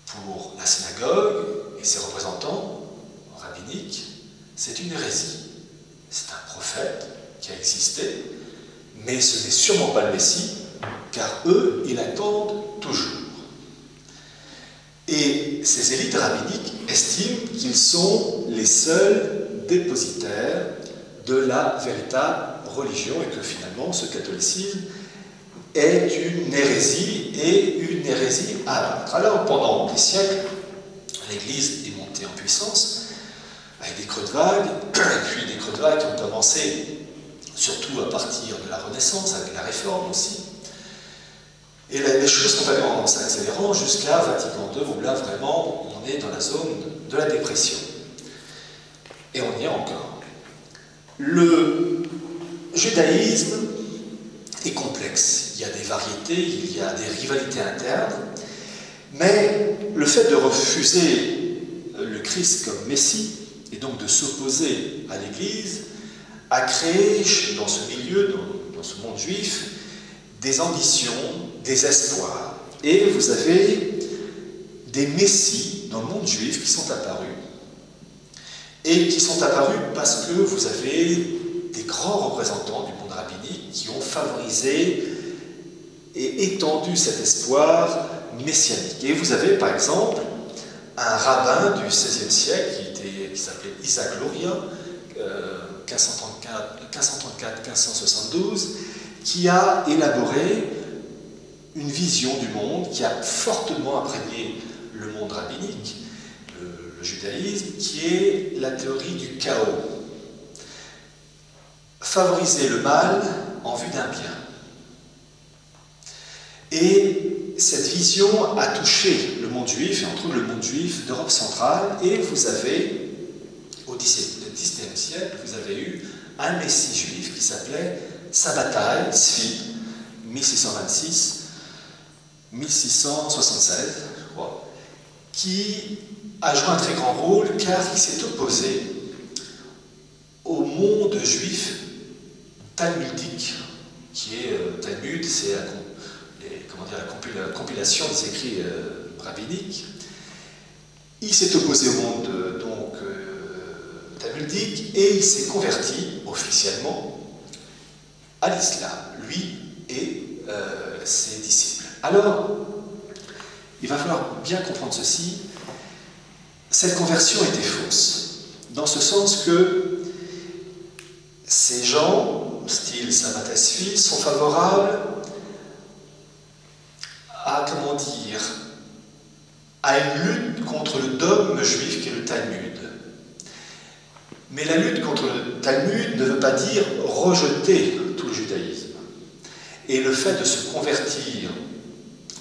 Pour la synagogue et ses représentants rabbiniques, c'est une hérésie. C'est un prophète qui a existé, mais ce n'est sûrement pas le Messie, car eux, ils l'attendent toujours. Et ces élites rabbiniques estiment qu'ils sont les seuls dépositaires de la véritable religion et que finalement ce catholicisme est une hérésie et une hérésie à abattre. Alors pendant des siècles, l'Église est montée en puissance avec des creux de vague, et puis des creux de vague qui ont commencé surtout à partir de la Renaissance, avec la Réforme aussi. Et les choses sont allées en s'accélérant jusqu'à Vatican II, où là vraiment on est dans la zone de la dépression. Et on y est encore. Le judaïsme est complexe. Il y a des variétés, il y a des rivalités internes, mais le fait de refuser le Christ comme Messie, et donc de s'opposer à l'Église, a créé dans ce milieu, dans ce monde juif, des ambitions, des espoirs. Et vous avez des messies dans le monde juif qui sont apparus. Et qui sont apparus parce que vous avez des grands représentants du monde rabbinique qui ont favorisé et étendu cet espoir messianique. Et vous avez par exemple un rabbin du XVIe siècle qui s'appelait Isaac Luria, 1534-1572, qui a élaboré une vision du monde qui a fortement imprégné le monde rabbinique, le judaïsme, qui est la théorie du chaos. Favoriser le mal en vue d'un bien. Et cette vision a touché le monde juif, et entre autres le monde juif d'Europe centrale, et vous avez, au XIXe siècle, vous avez eu un messie juif qui s'appelait Sabbatai Tzvi, 1626-1676, je crois, qui a joué un très grand rôle car il s'est opposé au monde juif talmudique, qui est Talmud, c'est la compilation des écrits rabbiniques. Il s'est opposé au monde talmudique et il s'est converti officiellement à l'islam, lui et ses disciples. Alors, il va falloir bien comprendre ceci. Cette conversion était fausse, dans ce sens que ces gens, style Sabbatai Tzvi, sont favorables à, à une lutte contre le dogme juif qui est le Talmud. Mais la lutte contre le Talmud ne veut pas dire rejeter tout le judaïsme. Et le fait de se convertir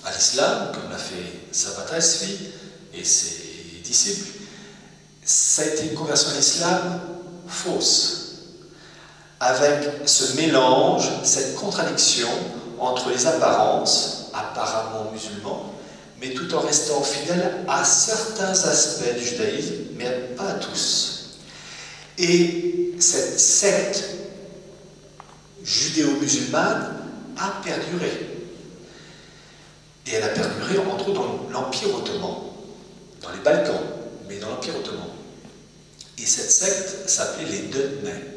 à l'islam, comme l'a fait Sabbatai Tzvi et ses disciples, ça a été une conversion à l'islam fausse, avec ce mélange, cette contradiction entre les apparences, apparemment musulmans, mais tout en restant fidèle à certains aspects du judaïsme, mais pas à tous. Et cette secte judéo-musulmane a perduré. Et elle a perduré, entre autres, dans l'Empire ottoman, dans les Balkans, mais dans l'Empire ottoman. Et cette secte s'appelait les Dönmei.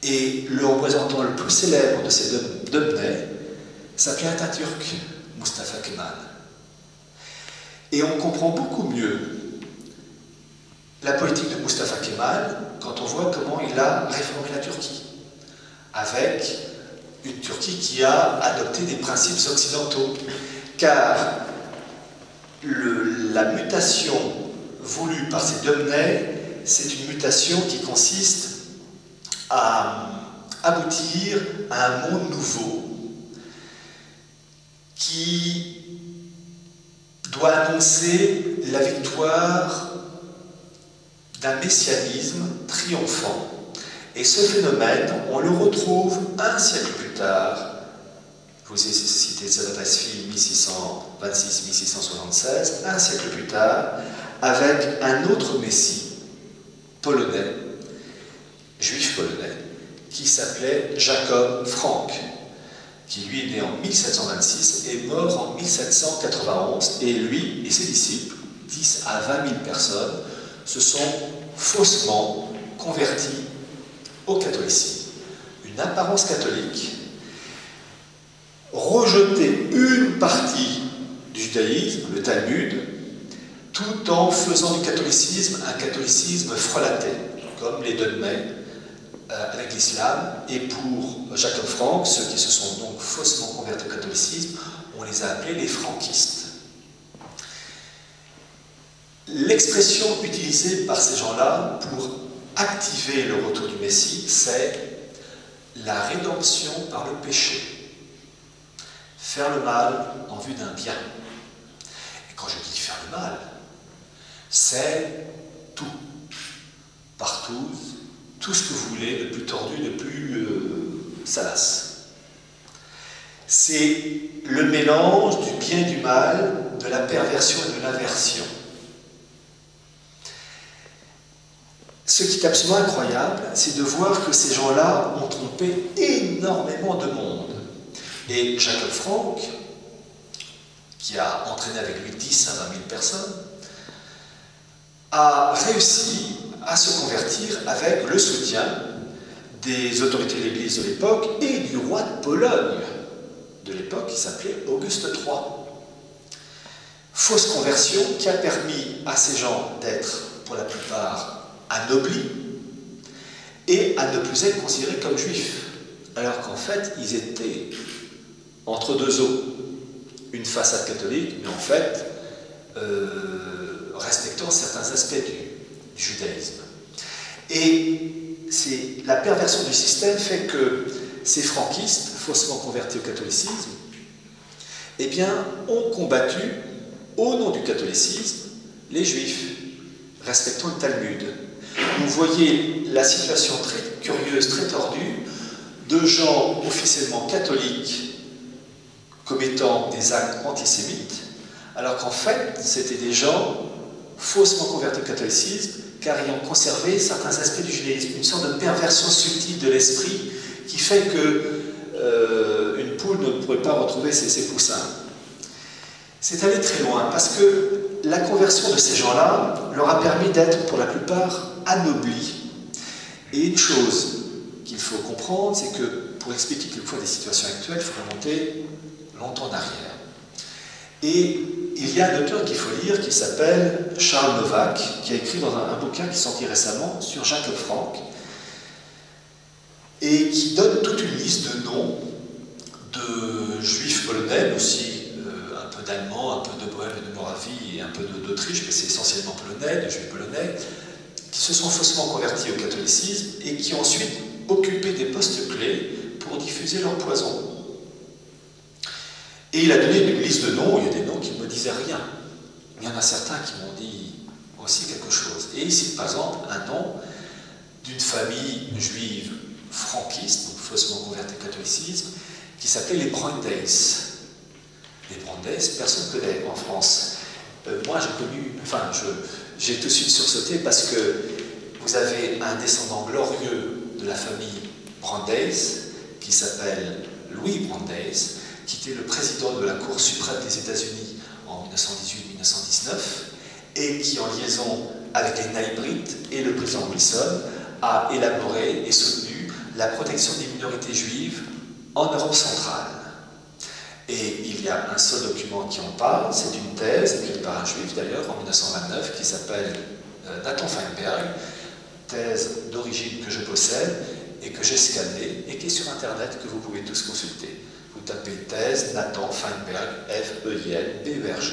Et le représentant le plus célèbre de ces Dönmei s'appelait Atatürk, Mustafa Kemal. Et on comprend beaucoup mieux la politique de Mustafa Kemal quand on voit comment il a réformé la Turquie, avec une Turquie qui a adopté des principes occidentaux. Car la mutation voulue par ces Dönmei, c'est une mutation qui consiste à aboutir à un monde nouveau qui doit annoncer la victoire d'un messianisme triomphant. Et ce phénomène, on le retrouve un siècle plus tard. Je vous ai cité Sabbatai Tzvi, 1626-1676, un siècle plus tard, avec un autre messie polonais, juif polonais, qui s'appelait Jacob Frank, qui lui est né en 1726 et mort en 1791, et lui et ses disciples, 10 à 20 000 personnes, se sont faussement convertis au catholicisme. Une apparence catholique, rejeter une partie du judaïsme, le Talmud, tout en faisant du catholicisme un catholicisme frelaté, comme les Dönmei avec l'islam. Et pour Jacob Frank, ceux qui se sont donc faussement convertis au catholicisme, on les a appelés les franquistes. L'expression utilisée par ces gens-là pour activer le retour du Messie, c'est la rédemption par le péché. Faire le mal en vue d'un bien. Et quand je dis faire le mal, c'est tout, partout, tout ce que vous voulez, le plus tordu, le plus salace. C'est le mélange du bien et du mal, de la perversion et de l'aversion. Ce qui est absolument incroyable, c'est de voir que ces gens-là ont trompé énormément de monde. Et Jacob Frank, qui a entraîné avec lui 10 à 20 000 personnes, a réussi à se convertir avec le soutien des autorités de l'Église de l'époque et du roi de Pologne de l'époque, qui s'appelait Auguste III. Fausse conversion qui a permis à ces gens d'être, pour la plupart, anoblis et à ne plus être considérés comme juifs, alors qu'en fait, ils étaient entre deux eaux, une façade catholique, mais en fait, respectant certains aspects du judaïsme. Et la perversion du système fait que ces franquistes, faussement convertis au catholicisme, eh bien, ont combattu, au nom du catholicisme, les juifs, respectant le Talmud. Vous voyez la situation très curieuse, très tordue, de gens officiellement catholiques commettant des actes antisémites, alors qu'en fait, c'était des gens faussement convertis au catholicisme, car ayant conservé certains aspects du judaïsme, une sorte de perversion subtile de l'esprit qui fait que une poule ne pourrait pas retrouver ses poussins. C'est allé très loin, parce que la conversion de ces gens-là leur a permis d'être, pour la plupart, anoblis. Et une chose qu'il faut comprendre, c'est que pour expliquer quelquefois des situations actuelles, il faut remonter longtemps en arrière. Et il y a un auteur qu'il faut lire qui s'appelle Charles Novak, qui a écrit dans un bouquin qui est sorti récemment sur Jacob Frank, et qui donne toute une liste de noms de juifs polonais, mais aussi un peu d'Allemands, un peu de Bohême et de Moravie, et un peu d'Autriche, mais c'est essentiellement polonais, de juifs polonais, qui se sont faussement convertis au catholicisme et qui ont ensuite occupé des postes clés pour diffuser leur poison. Et il a donné une liste de noms, il y a des noms qui ne me disaient rien. Il y en a certains qui m'ont dit aussi quelque chose. Et ici, par exemple, un nom d'une famille juive franquiste, donc faussement convertie au catholicisme, qui s'appelait les Brandeis. Les Brandeis, personne ne connaît en France. Moi, j'ai connu, enfin, j'ai tout de suite sursauté parce que vous avez un descendant glorieux de la famille Brandeis, qui s'appelle Louis Brandeis, qui était le président de la Cour suprême des États-Unis en 1918-1919, et qui, en liaison avec les Knighbrites et le président Wilson, a élaboré et soutenu la protection des minorités juives en Europe centrale. Et il y a un seul document qui en parle, c'est une thèse écrite par un juif d'ailleurs en 1929 qui s'appelle Nathan Feinberg, thèse d'origine que je possède et que j'ai scannée et qui est sur internet, que vous pouvez tous consulter. Vous tapez thèse Nathan Feinberg, F-E-I-N-B-E-R-G.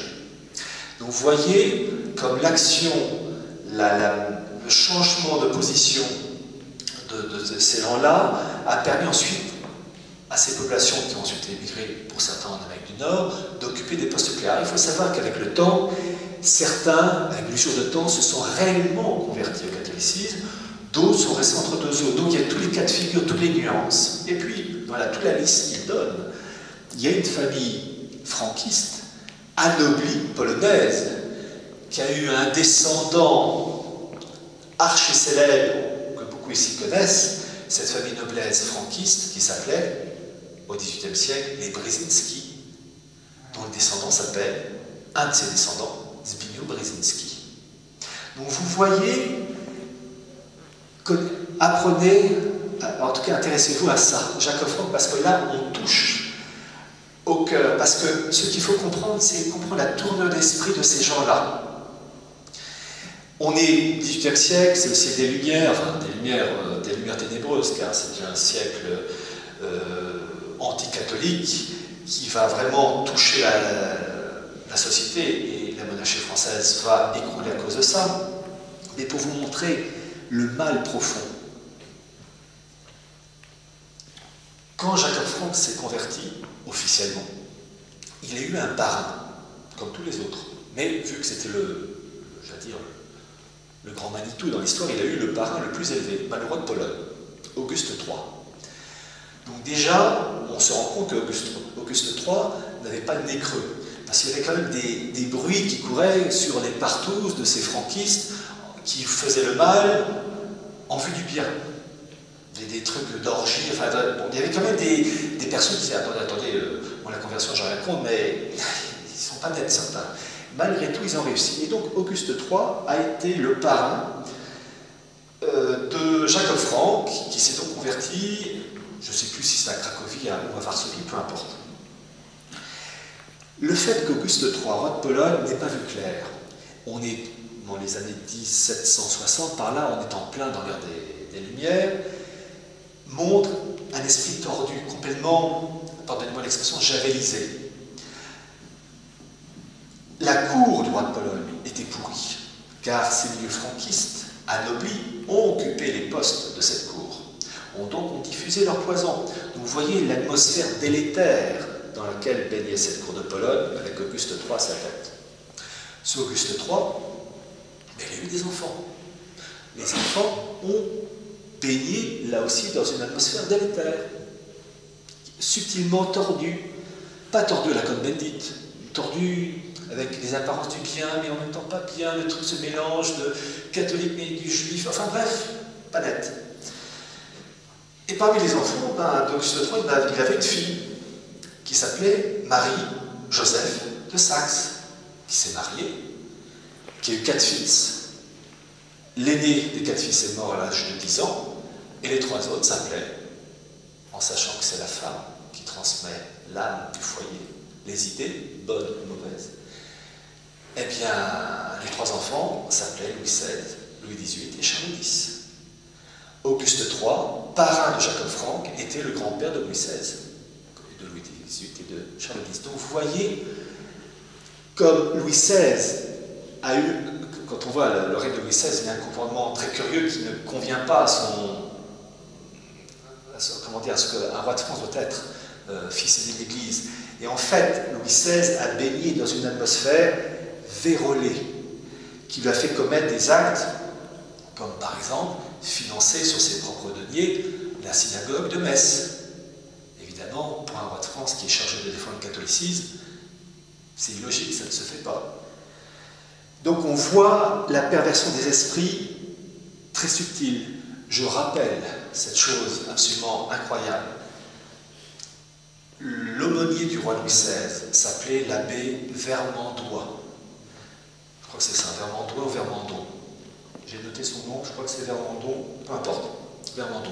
Donc vous voyez comme l'action, le changement de position de ces gens-là a permis ensuite à ces populations qui ont ensuite émigré, pour certains en Amérique du Nord, d'occuper des postes clés. Il faut savoir qu'avec le temps, certains, avec l'usure de temps, se sont réellement convertis au catholicisme, d'autres sont restés entre deux eaux. Donc il y a tous les cas de figure, toutes les nuances. Et puis, voilà, toute la liste qu'il donne. Il y a une famille franquiste, anoblie, polonaise, qui a eu un descendant archi-célèbre, que beaucoup ici connaissent, cette famille noblesse franquiste qui s'appelait, au XVIIIe siècle, les Brzezinski, dont le descendant s'appelle, un de ses descendants, Zbigniew Brzezinski. Donc vous voyez, apprenez, en tout cas intéressez-vous à ça, Jacob Frank, parce que là on touche au cœur, parce que ce qu'il faut comprendre, c'est comprendre la tournure d'esprit de ces gens-là. On est au XVIIIe siècle, c'est le siècle des Lumières, enfin des Lumières ténébreuses, car c'est un siècle anticatholique qui va vraiment toucher la société, et la monarchie française va écrouler à cause de ça. Mais pour vous montrer le mal profond, quand Jacob Frank s'est converti officiellement, il a eu un parrain, comme tous les autres, mais vu que c'était le grand Manitou dans l'histoire, il a eu le parrain le plus élevé, le roi de Pologne, Auguste III. Donc déjà, on se rend compte qu'Auguste III n'avait pas le nez creux, parce qu'il y avait quand même des bruits qui couraient sur les partouzes de ces franquistes qui faisaient le mal en vue du bien. des trucs d'orgie, enfin, bon, il y avait quand même des personnes qui disaient attendez, bon, la conversion j'en rien contre, mais ils ne sont pas nets certains. Malgré tout, ils ont réussi. Et donc Auguste III a été le parrain de Jacob Frank, qui s'est donc converti, je ne sais plus si c'est à Cracovie ou à Varsovie, peu importe. Le fait qu'Auguste III, roi de Pologne, n'ait pas vu clair, on est dans les années 1760, par là, on est en plein dans l'ère des Lumières, montre un esprit tordu, complètement, pardonnez-moi l'expression, javelisé. La cour du roi de Pologne était pourrie, car ces milieux franquistes, anoblis, ont occupé les postes de cette cour, ont donc diffusé leur poison. Donc vous voyez l'atmosphère délétère dans laquelle baignait cette cour de Pologne, avec Auguste III à sa tête. Ce Auguste III, mais il a eu des enfants. Les enfants ont baigné, là aussi, dans une atmosphère délétère, subtilement tordue, pas tordue à la Cohn-Bendit, tordue avec les apparences du bien, mais en même temps pas bien, le truc se mélange de catholique mais du juif, enfin bref, pas net. Et parmi les enfants d'Auguste III, il avait une fille qui s'appelait Marie-Joseph de Saxe, qui s'est mariée, qui a eu 4 fils. L'aîné des 4 fils est mort à l'âge de 10 ans, et les 3 autres s'appelaient, en sachant que c'est la femme qui transmet l'âme du foyer, les idées, bonnes ou mauvaises, eh bien, les 3 enfants s'appelaient Louis XVI, Louis XVIII et Charles X. Auguste III, parrain de Jacob Frank, était le grand-père de Louis XVI, de Louis XVIII et de Charles X. Donc vous voyez, comme Louis XVI a eu, quand on voit le règne de Louis XVI, il y a un comportement très curieux qui ne convient pas à comment dire, à ce qu'un roi de France doit être, fils aîné de l'Église. Et en fait, Louis XVI a baigné dans une atmosphère vérolée, qui lui a fait commettre des actes, comme par exemple financer sur ses propres deniers la synagogue de Metz. Évidemment, pour un roi de France qui est chargé de défendre le catholicisme, c'est illogique, ça ne se fait pas. Donc on voit la perversion des esprits très subtile. Je rappelle cette chose absolument incroyable. L'aumônier du roi Louis XVI s'appelait l'abbé Vermandois. Je crois que c'est ça, Vermandois ou Vermandon. J'ai noté son nom, je crois que c'est Vermandon, peu importe, Vermandon.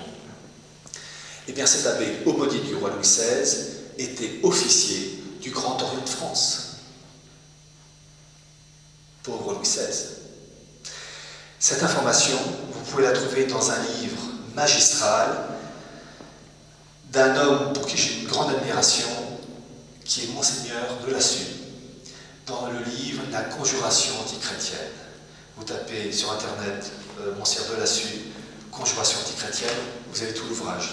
Eh bien cet abbé aumônier du roi Louis XVI était officier du Grand Orient de France. Pauvre Louis XVI. Cette information, vous pouvez la trouver dans un livre magistral d'un homme pour qui j'ai une grande admiration, qui est Monseigneur Delassue, dans le livre La conjuration antichrétienne. Vous tapez sur internet Monseigneur Delassue, conjuration antichrétienne, vous avez tout l'ouvrage.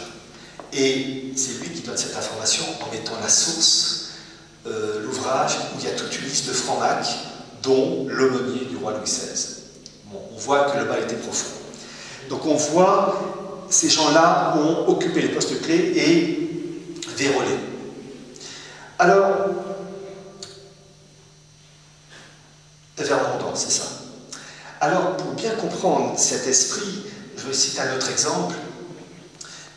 Et c'est lui qui donne cette information en mettant la source, l'ouvrage, où il y a toute une liste de francs-macs, dont l'aumônier du roi Louis XVI. Bon, on voit que le mal était profond. Donc on voit, ces gens-là ont occupé les postes clés et vérolé. Alors, Vermandon, c'est ça. Alors, pour bien comprendre cet esprit, je vais citer un autre exemple.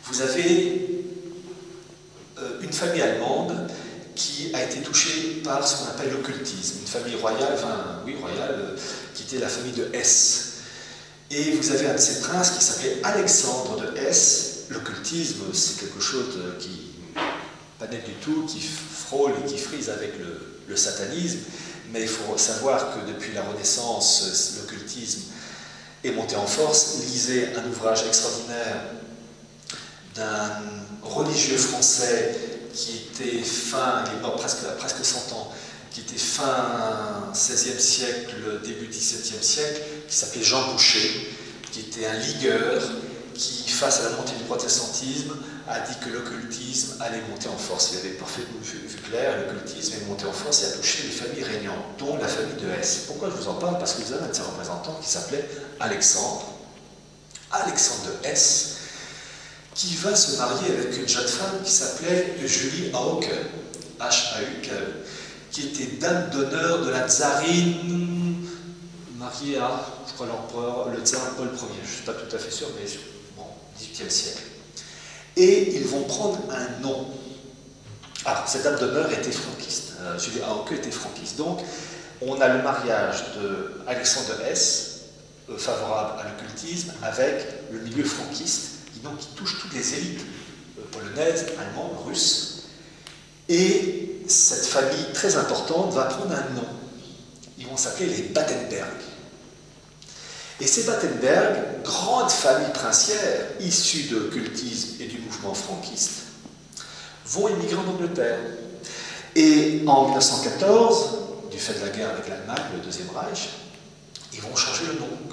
Vous avez une famille allemande qui a été touchée par ce qu'on appelle l'occultisme, une famille royale, enfin oui, royale, qui était la famille de Hesse. Et vous avez un de ces princes qui s'appelait Alexandre de Hesse. L'occultisme, c'est quelque chose qui, pas net du tout, qui frôle et qui frise avec le satanisme, mais il faut savoir que depuis la Renaissance, l'occultisme est monté en force. Lisez un ouvrage extraordinaire d'un religieux français qui était fin, il est mort presque 100 ans, qui était fin 16e siècle, début 17e siècle, qui s'appelait Jean Boucher, qui était un ligueur, qui, face à la montée du protestantisme, a dit que l'occultisme allait monter en force. Il avait parfaitement vu clair, l'occultisme est monté en force et a touché les familles régnantes, dont la famille de Hesse. Pourquoi je vous en parle? Parce que vous avez un de ses représentants qui s'appelait Alexandre de Hesse, qui va se marier avec une jeune femme qui s'appelait Julie Hauke, H-A-U-K-E, qui était dame d'honneur de la tsarine, mariée à, je crois, l'empereur, le tsar Paul Ier. Je ne suis pas tout à fait sûr, mais bon, 18e siècle. Et ils vont prendre un nom. Alors, cette dame demeure était franquiste. Julie Hauke était franquiste. Donc, on a le mariage d'Alexandre de Hesse, favorable à l'occultisme, avec le milieu franquiste, qui touche toutes les élites polonaises, allemandes, russes. Et cette famille très importante va prendre un nom. Ils vont s'appeler les Battenberg. Et ces Battenberg, grande famille princière, issue de l'occultisme et du mouvement franquiste, vont émigrer en Angleterre. Et en 1914, du fait de la guerre avec l'Allemagne, le Deuxième Reich, ils vont changer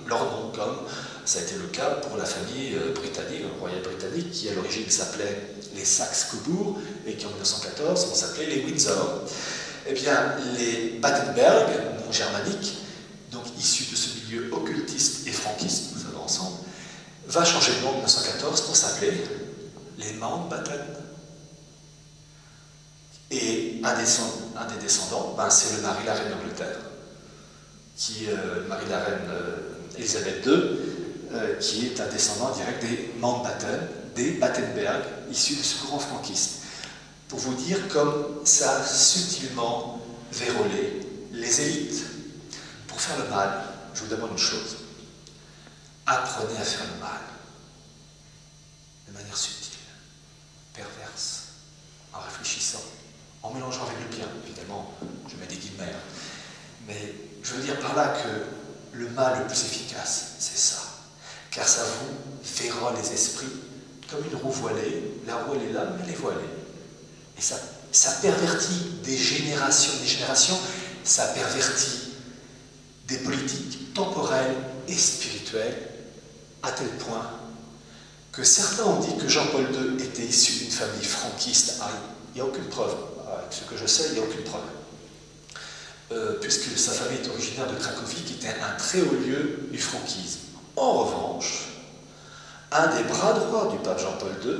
leur nom, comme ça a été le cas pour la famille britannique, royale britannique, qui à l'origine s'appelait les Saxe-Cobourg, et qui en 1914 vont s'appeler les Windsor. Eh bien, les Battenberg, nom germanique, donc issus de ce milieu occultiste et franquiste, nous avons ensemble, va changer de nom en 1914 pour s'appeler les Mountbatten. Et un des descendants, c'est le mari de la reine d'Angleterre, le mari de la reine Elisabeth II, qui est un descendant direct des Mountbatten, des Battenberg, issus de ce courant franquiste. Pour vous dire comme ça a subtilement vérolé les élites. Pour faire le mal, je vous demande une chose. Apprenez à faire le mal. De manière subtile, perverse, en réfléchissant, en mélangeant avec le bien. Évidemment, je mets des guillemets. Mais je veux dire par là que le mal le plus efficace, c'est ça. Car ça vous vérole les esprits comme une roue voilée. La roue, elle est là, mais elle est voilée. Et ça pervertit des générations, ça pervertit des politiques temporelles et spirituelles, à tel point que certains ont dit que Jean-Paul II était issu d'une famille franquiste. Il n'y a aucune preuve. Avec ce que je sais, il n'y a aucune preuve. Puisque sa famille est originaire de Cracovie, qui était un très haut lieu du franquisme. En revanche, un des bras droits du pape Jean-Paul II,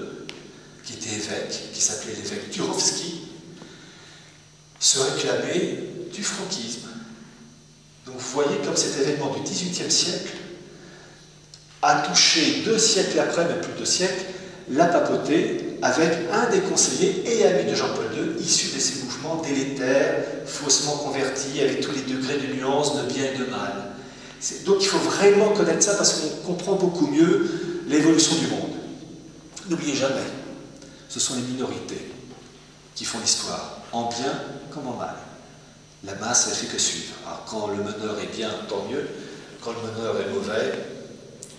qui était évêque, qui s'appelait l'évêque Turovski, se réclamait du franquisme. Donc vous voyez comme cet événement du XVIIIe siècle a touché 2 siècles après, même plus de 2 siècles, la papauté avec un des conseillers et amis de Jean-Paul II, issu de ces mouvements délétères, faussement convertis, avec tous les degrés de nuance de bien et de mal. Donc il faut vraiment connaître ça parce qu'on comprend beaucoup mieux l'évolution du monde. N'oubliez jamais, ce sont les minorités qui font l'histoire, en bien comme en mal. La masse, elle fait que suivre. Alors quand le meneur est bien, tant mieux. Quand le meneur est mauvais,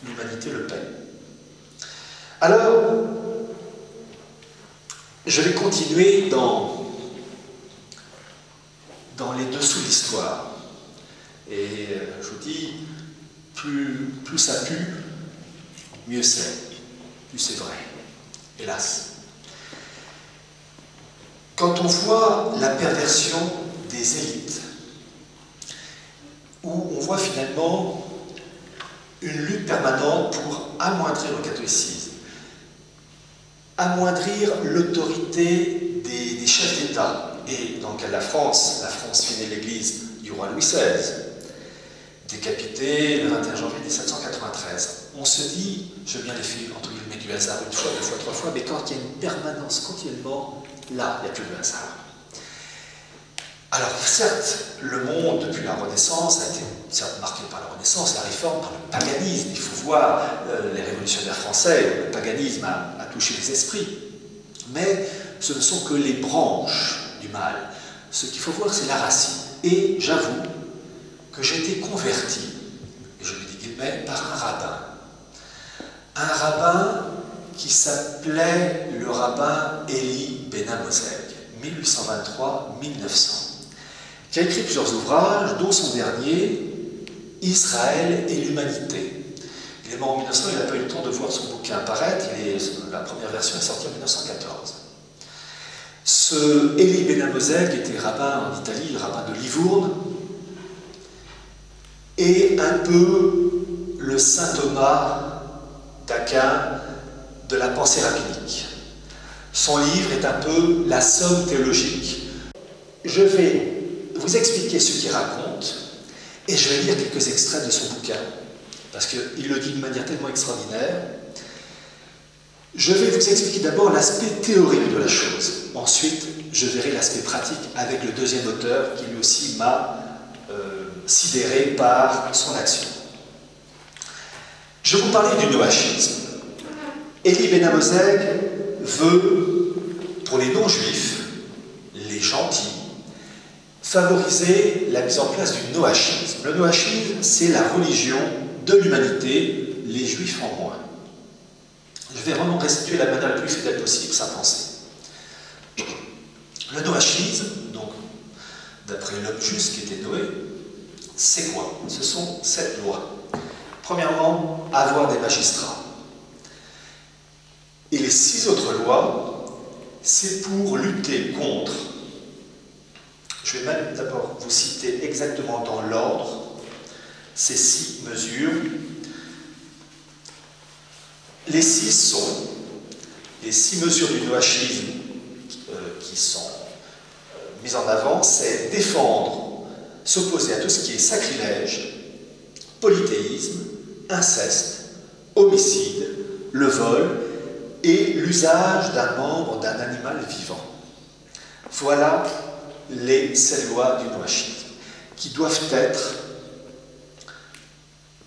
l'humanité le paie. Alors, je vais continuer dans les dessous de l'histoire. Et je vous dis, plus ça pue, mieux c'est. Plus c'est vrai. Hélas. Quand on voit la perversion des élites, où on voit finalement une lutte permanente pour amoindrir le catholicisme, amoindrir l'autorité des chefs d'État, et dans le cas de la France finit l'Église du roi Louis XVI, décapité le 21 janvier 1793. On se dit, je veux bien les filles, entre guillemets, du hasard, 1 fois, 2 fois, 3 fois, mais quand il y a une permanence continuellement, là, il n'y a plus de hasard. Alors, certes, le monde, depuis la Renaissance, a été certes marqué par la Renaissance, la Réforme, par le paganisme. Il faut voir les révolutionnaires français, le paganisme a touché les esprits. Mais ce ne sont que les branches du mal. Ce qu'il faut voir, c'est la racine. Et j'avoue que j'ai été converti, et je le dis guillemets, par un rabbin. Un rabbin qui s'appelait le rabbin Élie Ben-Amozeg, 1823-1900, qui a écrit plusieurs ouvrages, dont son dernier, Israël et l'humanité. Il est mort en 1900, il n'a pas eu le temps de voir son bouquin apparaître, la première version est sortie en 1914. Ce Élie Ben-Amozeg était rabbin en Italie, rabbin de Livourne, et un peu le saint Thomas d'Aquin de la pensée rabbinique. Son livre est un peu la somme théologique. Je vais vous expliquer ce qu'il raconte et je vais lire quelques extraits de son bouquin parce qu'il le dit d'une manière tellement extraordinaire. Je vais vous expliquer d'abord l'aspect théorique de la chose. Ensuite, je verrai l'aspect pratique avec le deuxième auteur qui lui aussi m'a sidéré par son action. Je vous parlais du noachisme. Elie Ben Amozeg veut, pour les non-juifs, les gentils, favoriser la mise en place du noachisme. Le noachisme, c'est la religion de l'humanité, les juifs en moins. Je vais vraiment restituer la manière la plus fidèle possible sa pensée. Le noachisme, donc, d'après l'homme juste qui était Noé, c'est quoi? Ce sont 7 lois. Premièrement, avoir des magistrats. Et les 6 autres lois, c'est pour lutter contre. Je vais même d'abord vous citer exactement dans l'ordre ces 6 mesures. Les 6 sont les 6 mesures du noachisme qui sont mises en avant, c'est défendre, s'opposer à tout ce qui est sacrilège, polythéisme, inceste, homicide, le vol et l'usage d'un membre d'un animal vivant. Voilà les 7 lois du noachisme, qui doivent être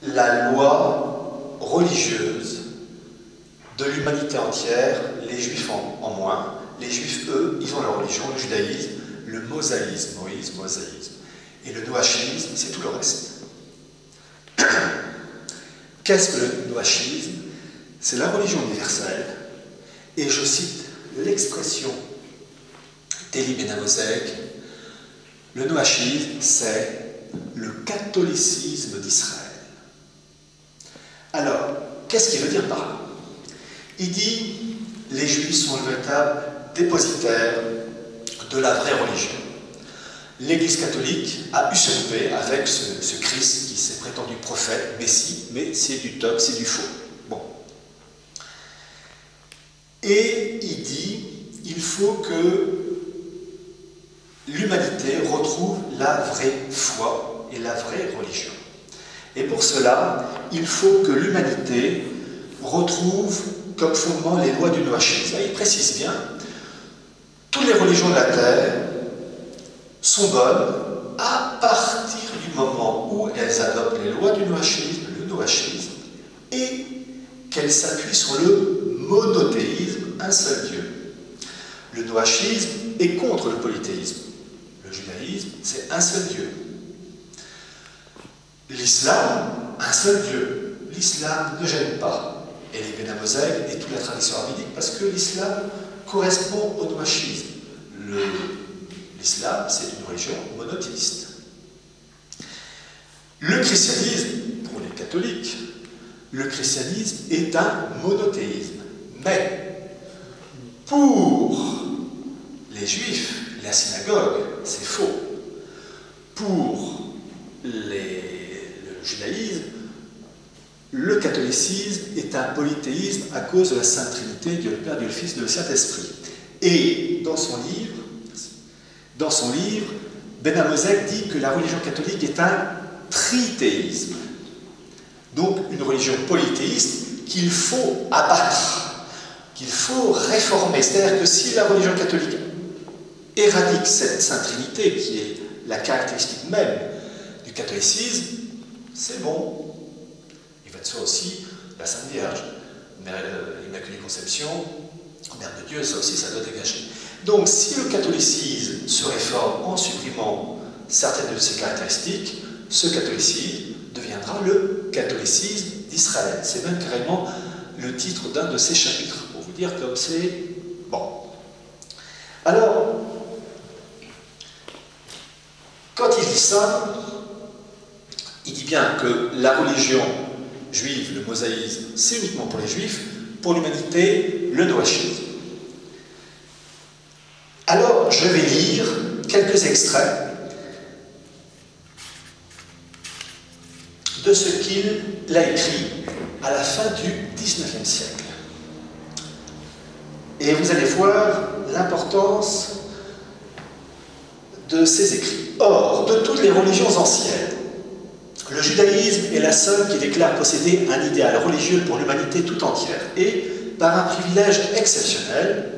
la loi religieuse de l'humanité entière, les juifs en moins. Les juifs, eux, ils ont leur religion, le judaïsme, le mosaïsme, mosaïsme. Et le noachisme, c'est tout le reste. Qu'est-ce que le noachisme? C'est la religion universelle. Et je cite l'expression d'Elie Ben Amozeg, le noachisme, c'est le catholicisme d'Israël. Alors, qu'est-ce qu'il veut dire par là? Il dit, les juifs sont le véritable dépositaire de la vraie religion. L'Église catholique a usurpé avec ce Christ qui s'est prétendu prophète, Messie, mais c'est du top, c'est du faux. Bon. Et il dit, il faut que l'humanité retrouve la vraie foi et la vraie religion. Et pour cela, il faut que l'humanité retrouve comme fondement les lois du noachisme. Il précise bien, toutes les religions de la terre sont bonnes à partir du moment où elles adoptent les lois du noachisme, le noachisme, et qu'elles s'appuient sur le monothéisme, un seul Dieu. Le noachisme est contre le polythéisme. Le judaïsme, c'est un seul Dieu. L'islam, un seul Dieu. L'islam ne gêne pas. Et les Ben Amozeg et toute la tradition rabbinique, parce que l'islam correspond au noachisme. L'islam, c'est une religion monothéiste. Le christianisme, pour les catholiques, le christianisme est un monothéisme. Mais pour les juifs, la synagogue, c'est faux. Pour le judaïsme, le catholicisme est un polythéisme à cause de la Sainte Trinité, Dieu le Père, Dieu le Fils, Dieu le Saint-Esprit. Et dans son livre, Ben Amozeg dit que la religion catholique est un trithéisme. Donc une religion polythéiste qu'il faut abattre, qu'il faut réformer. C'est-à-dire que si la religion catholique éradique cette Sainte Trinité, qui est la caractéristique même du catholicisme, c'est bon. Il va de soi aussi la Sainte Vierge, l'Immaculée Conception, Mère de Dieu, ça aussi, ça doit dégager. Donc, si le catholicisme se réforme en supprimant certaines de ses caractéristiques, ce catholicisme deviendra le catholicisme d'Israël. C'est même carrément le titre d'un de ses chapitres, pour vous dire comme c'est bon. Alors, quand il dit ça, il dit bien que la religion juive, le mosaïsme, c'est uniquement pour les juifs, pour l'humanité, le noachisme. Alors, je vais lire quelques extraits de ce qu'il a écrit à la fin du XIXe siècle. Et vous allez voir l'importance de ses écrits. Or, de toutes les religions anciennes, le judaïsme est la seule qui déclare posséder un idéal religieux pour l'humanité tout entière. Et par un privilège exceptionnel.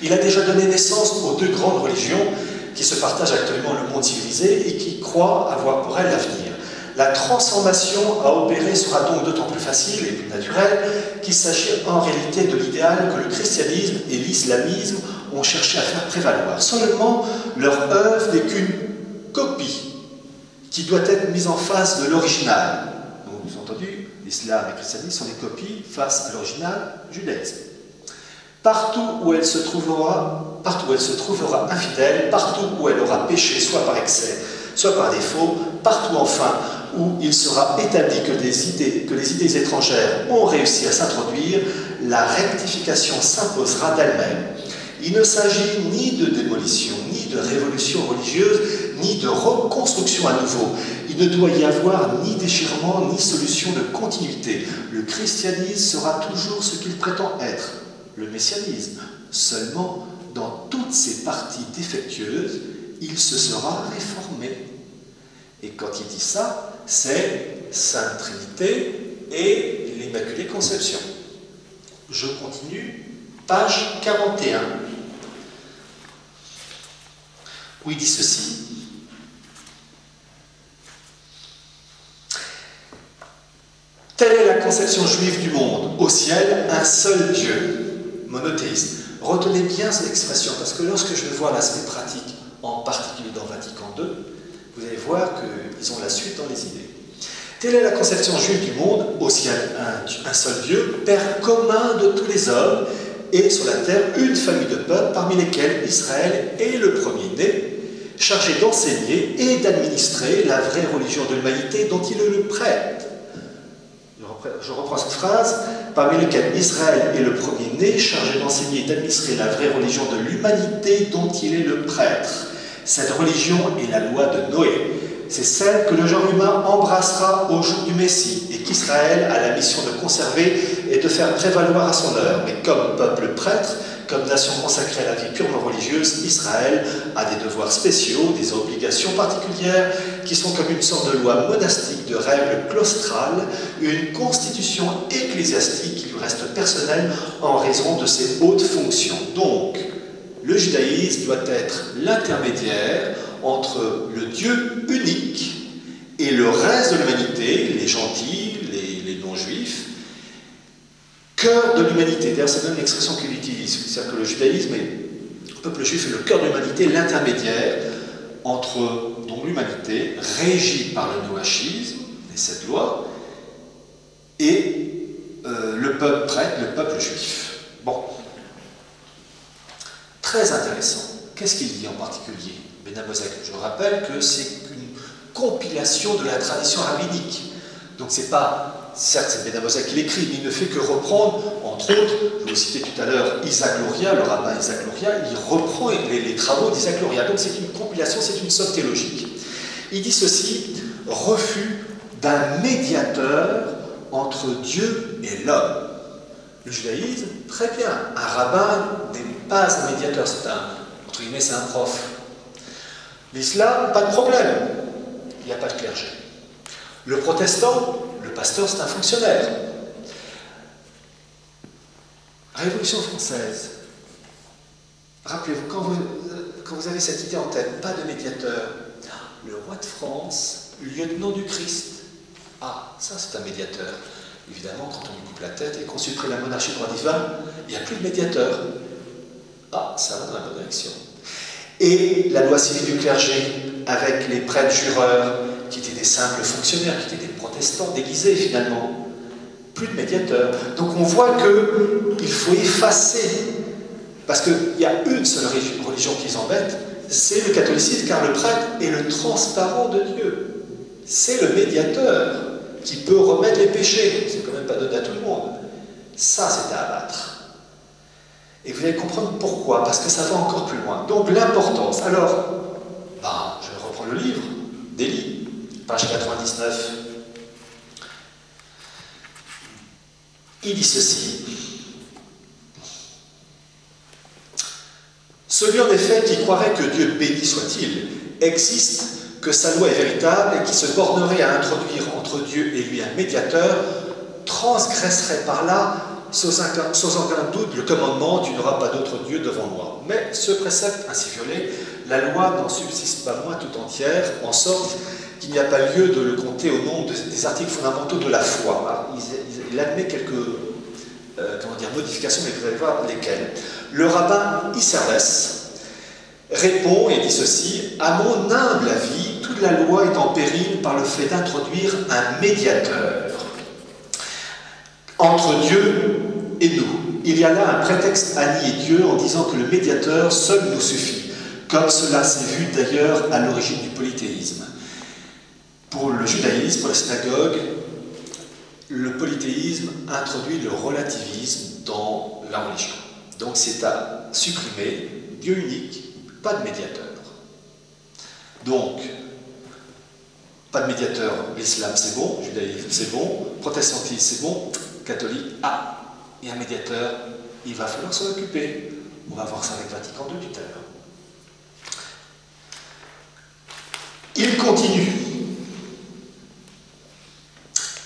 Il a déjà donné naissance aux deux grandes religions qui se partagent actuellement le monde civilisé et qui croient avoir pour elles l'avenir. La transformation à opérer sera donc d'autant plus facile et plus naturelle qu'il s'agit en réalité de l'idéal que le christianisme et l'islamisme ont cherché à faire prévaloir. Seulement, leur œuvre n'est qu'une copie qui doit être mise en face de l'original. Donc, vous avez entendu, l'islam et le christianisme sont des copies face à l'original judaïsme. Partout où elle se trouvera infidèle, partout où elle aura péché, soit par excès, soit par défaut, partout enfin où il sera établi que les idées étrangères ont réussi à s'introduire, la rectification s'imposera d'elle-même. Il ne s'agit ni de démolition, ni de révolution religieuse, ni de reconstruction à nouveau. Il ne doit y avoir ni déchirement, ni solution de continuité. Le christianisme sera toujours ce qu'il prétend être, le messianisme. Seulement, dans toutes ses parties défectueuses, il se sera réformé. Et quand il dit ça, c'est Sainte Trinité et l'Immaculée Conception. Je continue, page 41, où il dit ceci. Telle est la conception juive du monde. Au ciel, un seul Dieu, monothéiste. Retenez bien cette expression, parce que lorsque je vais voir l'aspect pratique, en particulier dans Vatican II, vous allez voir qu'ils ont la suite dans les idées. Telle est la conception juive du monde, au ciel un seul Dieu, Père commun de tous les hommes, et sur la terre une famille de peuples, parmi lesquels Israël est le premier-né, chargé d'enseigner et d'administrer la vraie religion de l'humanité dont il est le prêtre. Je reprends cette phrase, parmi lesquels Israël est le premier-né, chargé d'enseigner et d'administrer la vraie religion de l'humanité dont il est le prêtre. Cette religion est la loi de Noé. C'est celle que le genre humain embrassera au jour du Messie et qu'Israël a la mission de conserver et de faire prévaloir à son heure. Mais comme peuple prêtre, comme nation consacrée à la vie purement religieuse, Israël a des devoirs spéciaux, des obligations particulières qui sont comme une sorte de loi monastique, de règles claustrales, une constitution ecclésiastique qui lui reste personnelle en raison de ses hautes fonctions. Donc, le judaïsme doit être l'intermédiaire entre le Dieu unique et le reste de l'humanité, les gentils, les non-juifs, cœur de l'humanité. D'ailleurs, c'est même l'expression qu'il utilise. C'est-à-dire que le judaïsme, le peuple juif est le cœur de l'humanité, l'intermédiaire entre l'humanité, régie par le noachisme, les 7 lois, et le peuple prêtre, le peuple juif. Bon. Très intéressant. Qu'est-ce qu'il dit en particulier, Ben Amozek? Je rappelle que c'est une compilation de la tradition rabbinique. Donc c'est pas, certes c'est Ben Amozek qui l'écrit, mais il ne fait que reprendre, entre autres, je vous citais tout à l'heure Isaac Luria, le rabbin Isaac Luria, il reprend les travaux d'Isaac Luria. Donc c'est une compilation, c'est une somme théologique. Il dit ceci, refus d'un médiateur entre Dieu et l'homme. Le judaïsme, très bien, un rabbin n'est pas un médiateur, c'est entre guillemets, c'est un prof. L'islam, pas de problème, il n'y a pas de clergé. Le protestant, le pasteur, c'est un fonctionnaire. Révolution française. Rappelez-vous, quand vous avez cette idée en tête, pas de médiateur, le roi de France, lieutenant du Christ. Ah, ça c'est un médiateur. Évidemment, quand on lui coupe la tête et qu'on supprime la monarchie droit divin, il n'y a plus de médiateur. Ah, ça va dans la bonne direction. Et la loi civile du clergé, avec les prêtres jureurs, qui étaient des simples fonctionnaires, qui étaient des protestants déguisés finalement. Plus de médiateur. Donc on voit qu'il faut effacer, parce qu'il y a une seule religion qui les embête, c'est le catholicisme, car le prêtre est le transparent de Dieu. C'est le médiateur qui peut remettre les péchés. C'est quand même pas donné à tout le monde. Ça, c'est à abattre. Et vous allez comprendre pourquoi, parce que ça va encore plus loin. Donc l'importance. Alors, je reprends le livre d'Élie, page 99. Il dit ceci. Celui en effet qui croirait que Dieu, béni soit-il, existe, que sa loi est véritable et qui se bornerait à introduire entre Dieu et lui un médiateur, transgresserait par là sans aucun doute, le commandement « Tu n'auras pas d'autre Dieu devant moi ». Mais ce précepte ainsi violé, la loi n'en subsiste pas moins tout entière, en sorte qu'il n'y a pas lieu de le compter au nombre des articles fondamentaux de la foi. Alors, il admet quelques modifications, mais vous allez voir lesquelles. Le rabbin Isserles répond et dit ceci: « À mon humble avis, toute la loi est en péril par le fait d'introduire un médiateur entre Dieu et nous. Il y a là un prétexte à nier Dieu en disant que le médiateur seul nous suffit, comme cela s'est vu d'ailleurs à l'origine du polythéisme. Pour le judaïsme, pour la synagogue, le polythéisme introduit le relativisme dans la religion. Donc c'est à supprimer, Dieu unique, pas de médiateur. Donc, pas de médiateur, l'islam c'est bon, le judaïsme c'est bon, protestantisme c'est bon, catholique, il y a un médiateur, il va falloir s'en occuper. On va voir ça avec Vatican II tout à l'heure. Il continue.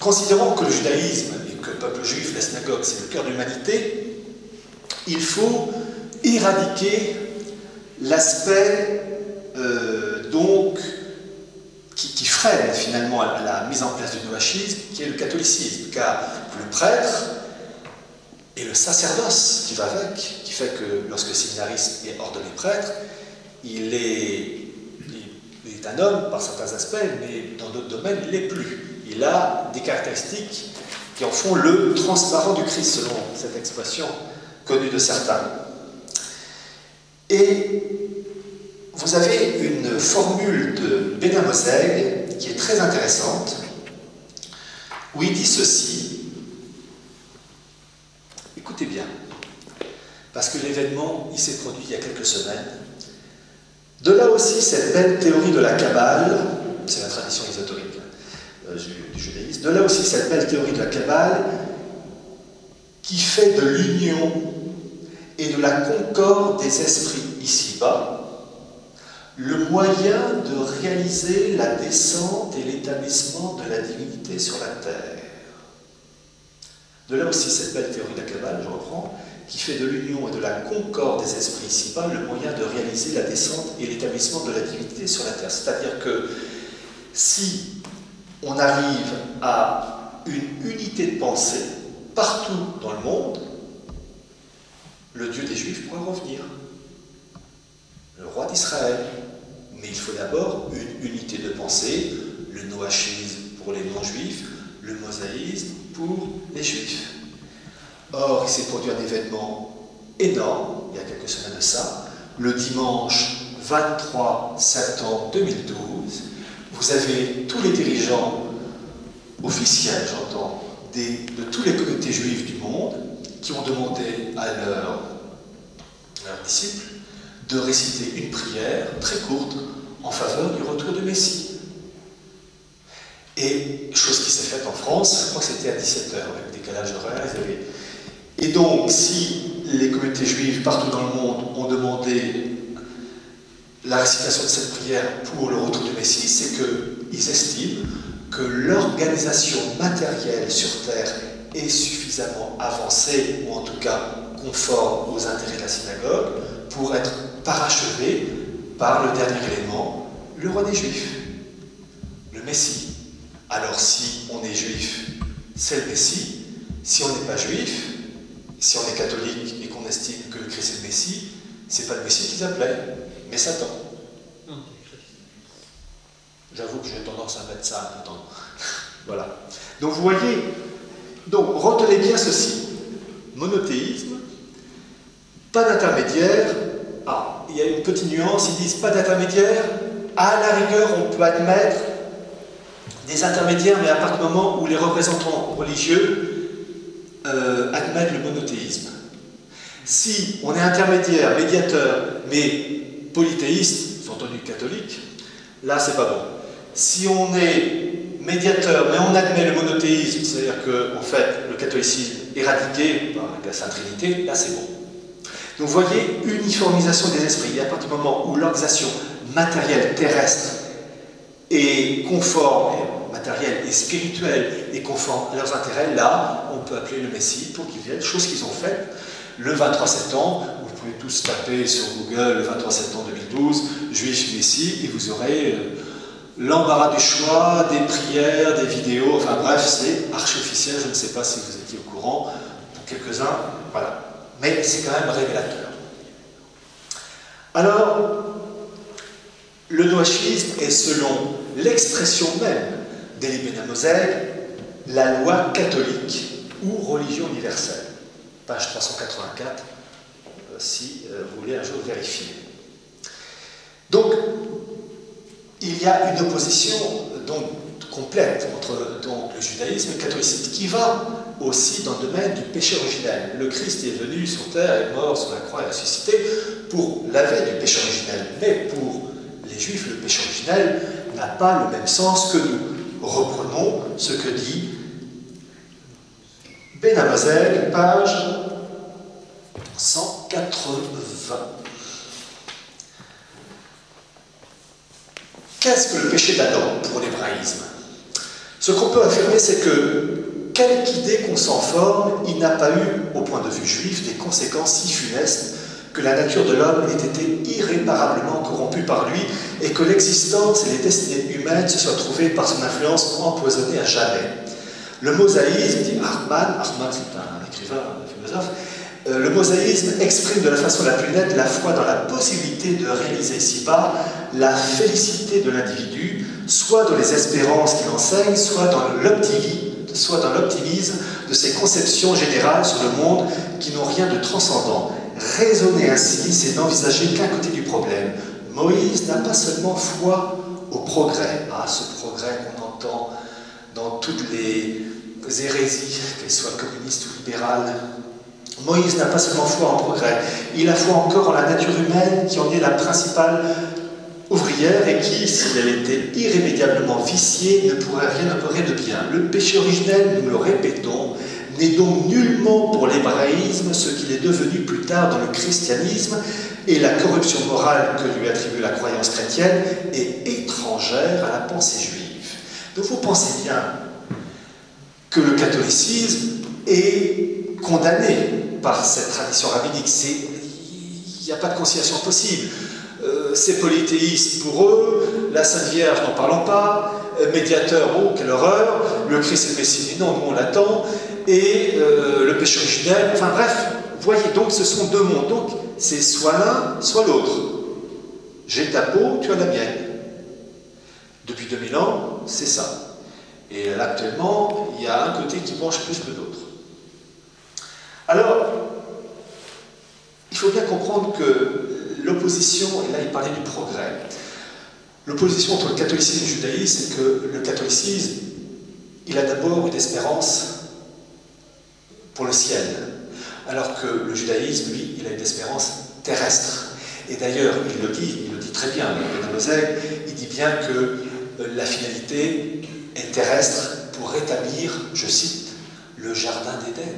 Considérant que le judaïsme et que le peuple juif, la synagogue, c'est le cœur de l'humanité, il faut éradiquer l'aspect qui freine finalement à la mise en place du noachisme, qui est le catholicisme, car le prêtre et le sacerdoce qui va avec, qui fait que lorsque le séminariste est ordonné prêtre, il est un homme par certains aspects, mais dans d'autres domaines, il ne l'est plus. Il a des caractéristiques qui en font le transparent du Christ, selon cette expression connue de certains. Et vous avez une formule de Benin Moselle qui est très intéressante, où il dit ceci. Écoutez bien, parce que l'événement, il s'est produit il y a quelques semaines. De là aussi cette belle théorie de la Kabbale, c'est la tradition ésotérique du judaïsme, de là aussi cette belle théorie de la Kabbale qui fait de l'union et de la concorde des esprits ici-bas le moyen de réaliser la descente et l'établissement de la divinité sur la terre. De là aussi cette belle théorie de la Kabbale, je reprends, qui fait de l'union et de la concorde des esprits ici-bas le moyen de réaliser la descente et l'établissement de la divinité sur la terre. C'est-à-dire que si on arrive à une unité de pensée partout dans le monde, le Dieu des Juifs pourra revenir, le roi d'Israël. Mais il faut d'abord une unité de pensée, le noachisme pour les non-juifs, le mosaïsme pour les juifs. Or, il s'est produit un événement énorme, il y a quelques semaines de ça, le dimanche 23 septembre 2012, vous avez tous les dirigeants officiels, j'entends, de toutes les communautés juives du monde qui ont demandé à leurs disciples de réciter une prière très courte en faveur du retour de Messie. Et chose qui s'est faite en France, je crois que c'était à 17h, avec décalage horaire. Et donc, si les communautés juives partout dans le monde ont demandé la récitation de cette prière pour le retour du Messie, c'est qu'ils estiment que l'organisation matérielle sur Terre est suffisamment avancée, ou en tout cas conforme aux intérêts de la synagogue, pour être parachevée par le dernier élément, le roi des Juifs, le Messie. Alors si on est juif, c'est le Messie. Si on n'est pas juif, si on est catholique et qu'on estime que le Christ est le Messie, c'est pas le Messie qu'ils appelaient, mais Satan. J'avoue que j'ai tendance à mettre ça un peu dans... Voilà. Donc vous voyez, donc retenez bien ceci. Monothéisme, pas d'intermédiaire. Ah, il y a une petite nuance, ils disent pas d'intermédiaire. À la rigueur, on peut admettre des intermédiaires, mais à partir du moment où les représentants religieux admettent le monothéisme. Si on est intermédiaire, médiateur, mais polythéiste, sous-entendu catholique, là c'est pas bon. Si on est médiateur, mais on admet le monothéisme, c'est-à-dire que en fait le catholicisme est éradiqué par la Sainte Trinité, là c'est bon. Donc vous voyez, uniformisation des esprits. Et à partir du moment où l'organisation matérielle terrestre est conforme, matérielle et spirituelle et conforme à leurs intérêts, là, on peut appeler le Messie pour qu'il vienne, chose qu'ils ont faite le 23 septembre. Vous pouvez tous taper sur Google le 23 septembre 2012, Juif Messie, et vous aurez l'embarras du choix, des prières, des vidéos, enfin bref, c'est archi officiel, je ne sais pas si vous étiez au courant, pour quelques-uns, voilà. Mais c'est quand même révélateur. Alors, le noachisme est, selon l'expression même d'Elie Ben Hamozeg, la loi catholique ou religion universelle. Page 384, si vous voulez un jour vérifier. Donc, il y a une opposition donc, complète entre donc, le judaïsme et le catholicisme, qui va aussi dans le domaine du péché originel. Le Christ est venu sur terre, est mort sur la croix et ressuscité pour laver du péché originel. Mais pour les Juifs, le péché originel n'a pas le même sens que nous. Reprenons ce que dit Ben Hamozeg, page 180. Qu'est-ce que le péché d'Adam pour l'hébraïsme? Ce qu'on peut affirmer, c'est que, quelque idée qu'on s'en forme, il n'a pas eu, au point de vue juif, des conséquences si funestes que la nature de l'homme ait été irréparablement corrompue par lui et que l'existence et les destinées humaines se soient trouvées par son influence empoisonnées à jamais. Le mosaïsme, dit Hartmann c'est un écrivain, un philosophe, le mosaïsme exprime de la façon la plus nette la foi dans la possibilité de réaliser ici-bas la félicité de l'individu, soit dans les espérances qu'il enseigne, soit dans l'optimisme de ses conceptions générales sur le monde qui n'ont rien de transcendant. Raisonner ainsi, c'est n'envisager qu'un côté du problème. Moïse n'a pas seulement foi au progrès, ce progrès qu'on entend dans toutes les hérésies, qu'elles soient communistes ou libérales. Moïse n'a pas seulement foi en progrès, il a foi encore en la nature humaine qui en est la principale ouvrière et qui, si elle était irrémédiablement viciée, ne pourrait rien opérer de bien. Le péché originel, nous le répétons, n'est donc nullement pour l'hébraïsme ce qu'il est devenu plus tard dans le christianisme, et la corruption morale que lui attribue la croyance chrétienne est étrangère à la pensée juive. Donc vous pensez bien que le catholicisme est condamné par cette tradition rabbinique. Il n'y a pas de conciliation possible. C'est polythéiste pour eux, la Sainte Vierge, n'en parlons pas, médiateur, oh, quelle horreur, le Christ et le Messie, mais non, nous on l'attend, et le péché originel, enfin bref, vous voyez, donc ce sont deux mondes, donc c'est soit l'un, soit l'autre. J'ai ta peau, tu as la mienne. Depuis 2000 ans, c'est ça. Et là, actuellement, il y a un côté qui penche plus que l'autre. Alors, il faut bien comprendre que l'opposition, et là il parlait du progrès, l'opposition entre le catholicisme et le judaïsme, c'est que le catholicisme, il a d'abord une espérance pour le ciel, alors que le judaïsme, lui, il a une espérance terrestre. Et d'ailleurs, il le dit très bien, Ben Hamozeg, il dit bien que la finalité est terrestre pour rétablir, je cite, le jardin d'Éden.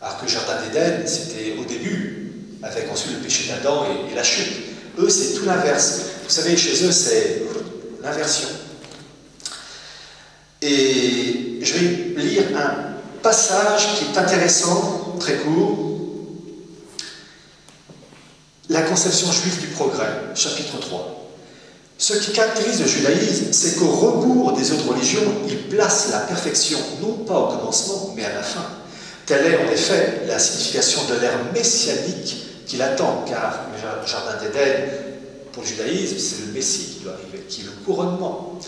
Alors que le jardin d'Éden, c'était au début, avec ensuite le péché d'Adam et la chute. Eux, c'est tout l'inverse. Vous savez, chez eux, c'est l'inversion. Et je vais lire un passage qui est intéressant, très court. La conception juive du progrès, chapitre 3. Ce qui caractérise le judaïsme, c'est qu'au rebours des autres religions, il place la perfection, non pas au commencement, mais à la fin. Telle est en effet la signification de l'ère messianique qui l'attend, car le jardin d'Éden, pour le judaïsme, c'est le Messie qui doit arriver, qui est le couronnement.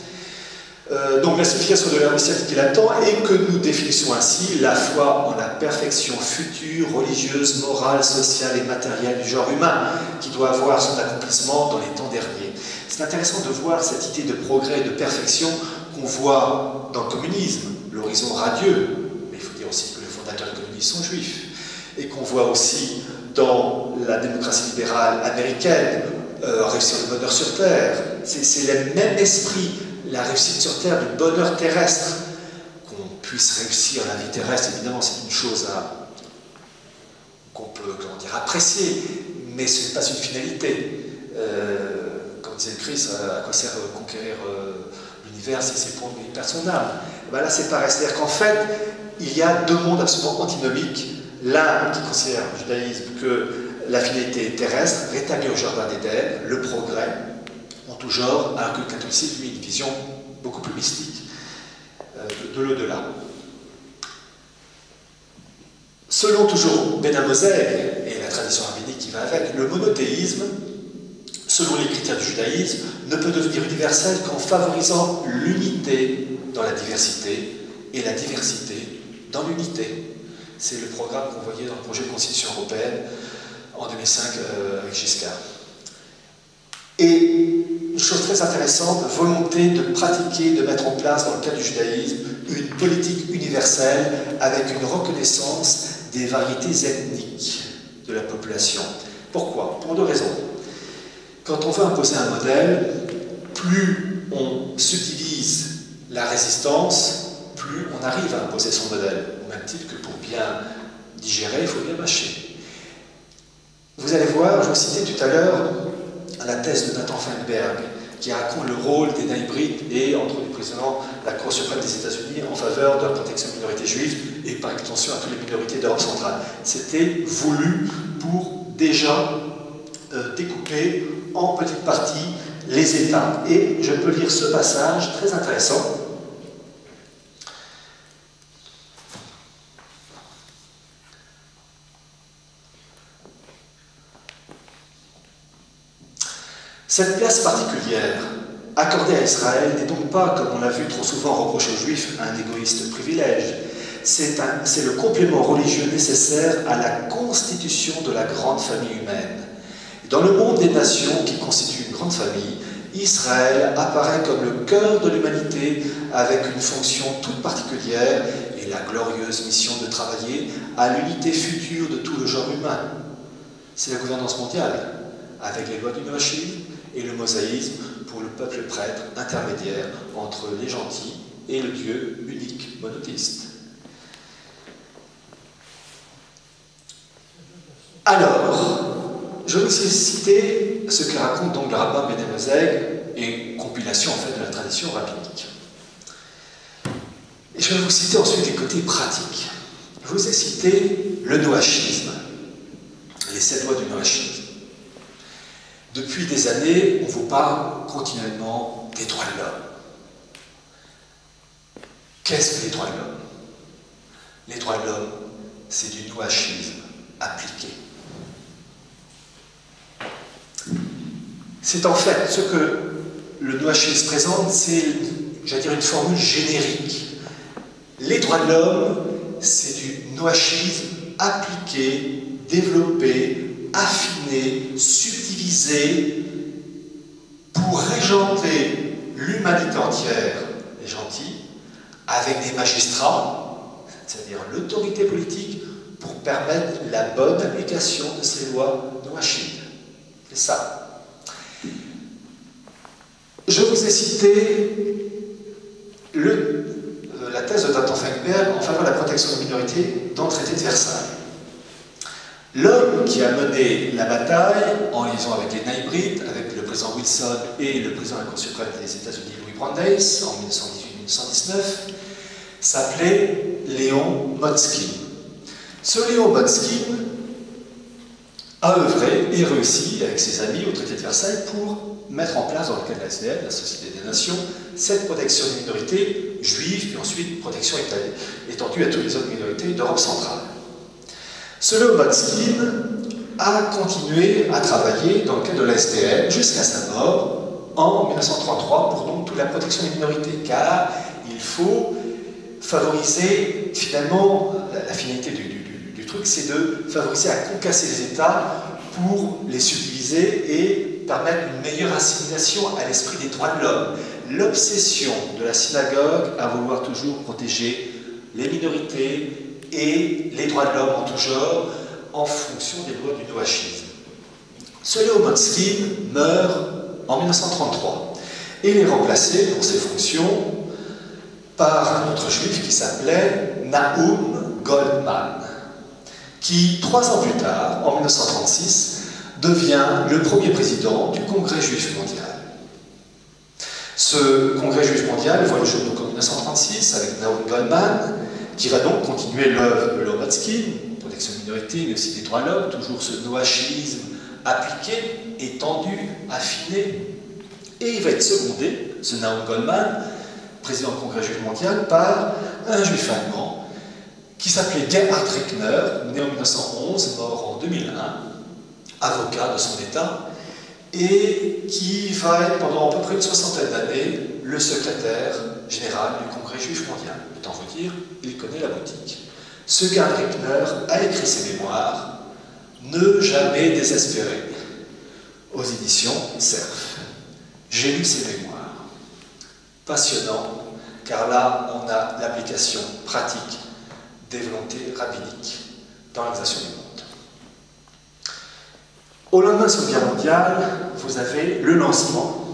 Donc la signification de l'ère messianique qui l'attend est que nous définissons ainsi la foi en la perfection future, religieuse, morale, sociale et matérielle du genre humain, qui doit avoir son accomplissement dans les temps derniers. C'est intéressant de voir cette idée de progrès et de perfection qu'on voit dans le communisme, l'horizon radieux, mais il faut dire aussi que les fondateurs du communisme sont juifs, et qu'on voit aussi dans la démocratie libérale américaine, réussir le bonheur sur Terre. C'est le même esprit, la réussite sur Terre, du bonheur terrestre. Qu'on puisse réussir la vie terrestre, évidemment, c'est une chose qu'on peut, apprécier, mais ce n'est pas une finalité. Comme disait le Christ, à quoi sert conquérir l'univers, c'est ses points de son âme. Ben là, c'est pareil. C'est-à-dire qu'en fait, il y a deux mondes absolument antinomiques. L'un qui considère le judaïsme que la finalité terrestre, rétablie au jardin d'Éden, le progrès en tout genre, alors que le catholicisme, lui, a une vision beaucoup plus mystique de l'au-delà. Selon toujours Ben Amozeg et la tradition rabbinique qui va avec, le monothéisme, selon les critères du judaïsme, ne peut devenir universel qu'en favorisant l'unité dans la diversité et la diversité dans l'unité. C'est le programme qu'on voyait dans le projet de Constitution européenne en 2005 avec Giscard. Et une chose très intéressante, volonté de pratiquer, de mettre en place dans le cadre du judaïsme une politique universelle avec une reconnaissance des variétés ethniques de la population. Pourquoi? Pour deux raisons. Quand on veut imposer un modèle, plus on subdivise la résistance, plus on arrive à imposer son modèle. Au même titre que pour bien digérer, il faut bien mâcher. Vous allez voir, je vous citais tout à l'heure la thèse de Nathan Feinberg, qui raconte le rôle des naïbrites et, entre autres, président de la Cour suprême des États-Unis en faveur de la protection des minorités juives et par extension à toutes les minorités d'Europe centrale. C'était voulu pour déjà découper en petites parties les États. Et je peux lire ce passage très intéressant. Cette place particulière accordée à Israël n'est donc pas, comme on l'a vu trop souvent reprocher aux Juifs, un égoïste privilège. C'est le complément religieux nécessaire à la constitution de la grande famille humaine. Dans le monde des nations qui constituent une grande famille, Israël apparaît comme le cœur de l'humanité avec une fonction toute particulière et la glorieuse mission de travailler à l'unité future de tout le genre humain. C'est la gouvernance mondiale, avec les lois du Noachim et le mosaïsme pour le peuple prêtre intermédiaire entre les gentils et le Dieu unique monothéiste. Alors, je vais aussi citer ce que raconte donc le rabbin Ben Amozeg et compilation en fait de la tradition rabbinique. Et je vais vous citer ensuite les côtés pratiques. Je vous ai cité le noachisme, les 7 lois du noachisme. Depuis des années, on vous parle continuellement des droits de l'homme. Qu'est-ce que les droits de l'homme? Les droits de l'homme, c'est du noachisme appliqué. C'est en fait ce que le noachisme présente, c'est, j'allais dire, une formule générique. Les droits de l'homme, c'est du noachisme appliqué, développé, affiné, subdivisé pour régenter l'humanité entière, les gentils, avec des magistrats, c'est-à-dire l'autorité politique, pour permettre la bonne application de ces lois noachides. C'est ça. Je vous ai cité la thèse de Nathan Feinberg en faveur de la protection des minorités dans le traité de Versailles. L'homme qui a mené la bataille en liaison avec les naïbrites, avec le président Wilson et le président de la Cour suprême des États-Unis, Louis Brandeis, en 1918-1919, s'appelait Léon Motzkin. Ce Léon Motzkin a œuvré et réussi avec ses amis au traité de Versailles pour mettre en place dans le cadre de la SDN, la Société des Nations, cette protection des minorités juives, puis ensuite protection étendue à toutes les autres minorités d'Europe centrale. Ce Léon Motzkin a continué à travailler dans le cadre de la SDN jusqu'à sa mort en 1933 pour donc toute la protection des minorités, car il faut favoriser, finalement, la finalité du truc, c'est de favoriser à concasser les États pour les subdiviser et permettre une meilleure assimilation à l'esprit des droits de l'homme. L'obsession de la synagogue à vouloir toujours protéger les minorités et les droits de l'homme en tout genre en fonction des lois du noachisme. Ce Léon Motzkin meurt en 1933 et il est remplacé pour ses fonctions par un autre juif qui s'appelait Nahum Goldman, qui 3 ans plus tard, en 1936, devient le premier président du Congrès juif mondial. Ce congrès juif mondial voit le jour donc en 1936 avec Naum Goldman, qui va donc continuer l'œuvre de Lomotsky, protection de minorité, mais aussi des droits de l'homme, toujours ce noachilisme appliqué, étendu, affiné. Et il va être secondé, ce Naum Goldman, président du congrès juif mondial, par un juif allemand qui s'appelait Gerhard Rickner, né en 1911, mort en 2001, avocat de son État, et qui va être pendant à peu près une soixantaine d'années le secrétaire général du Congrès juif mondial. Autant vous dire, il connaît la boutique. Ce Gerhard Rickner a écrit ses mémoires « Ne jamais désespérer » aux éditions Cerf. J'ai lu ses mémoires. Passionnant, car là, on a l'application pratique des volontés rabbiniques dans l'organisation du monde. Au lendemain de la Seconde Guerre mondiale, vous avez le lancement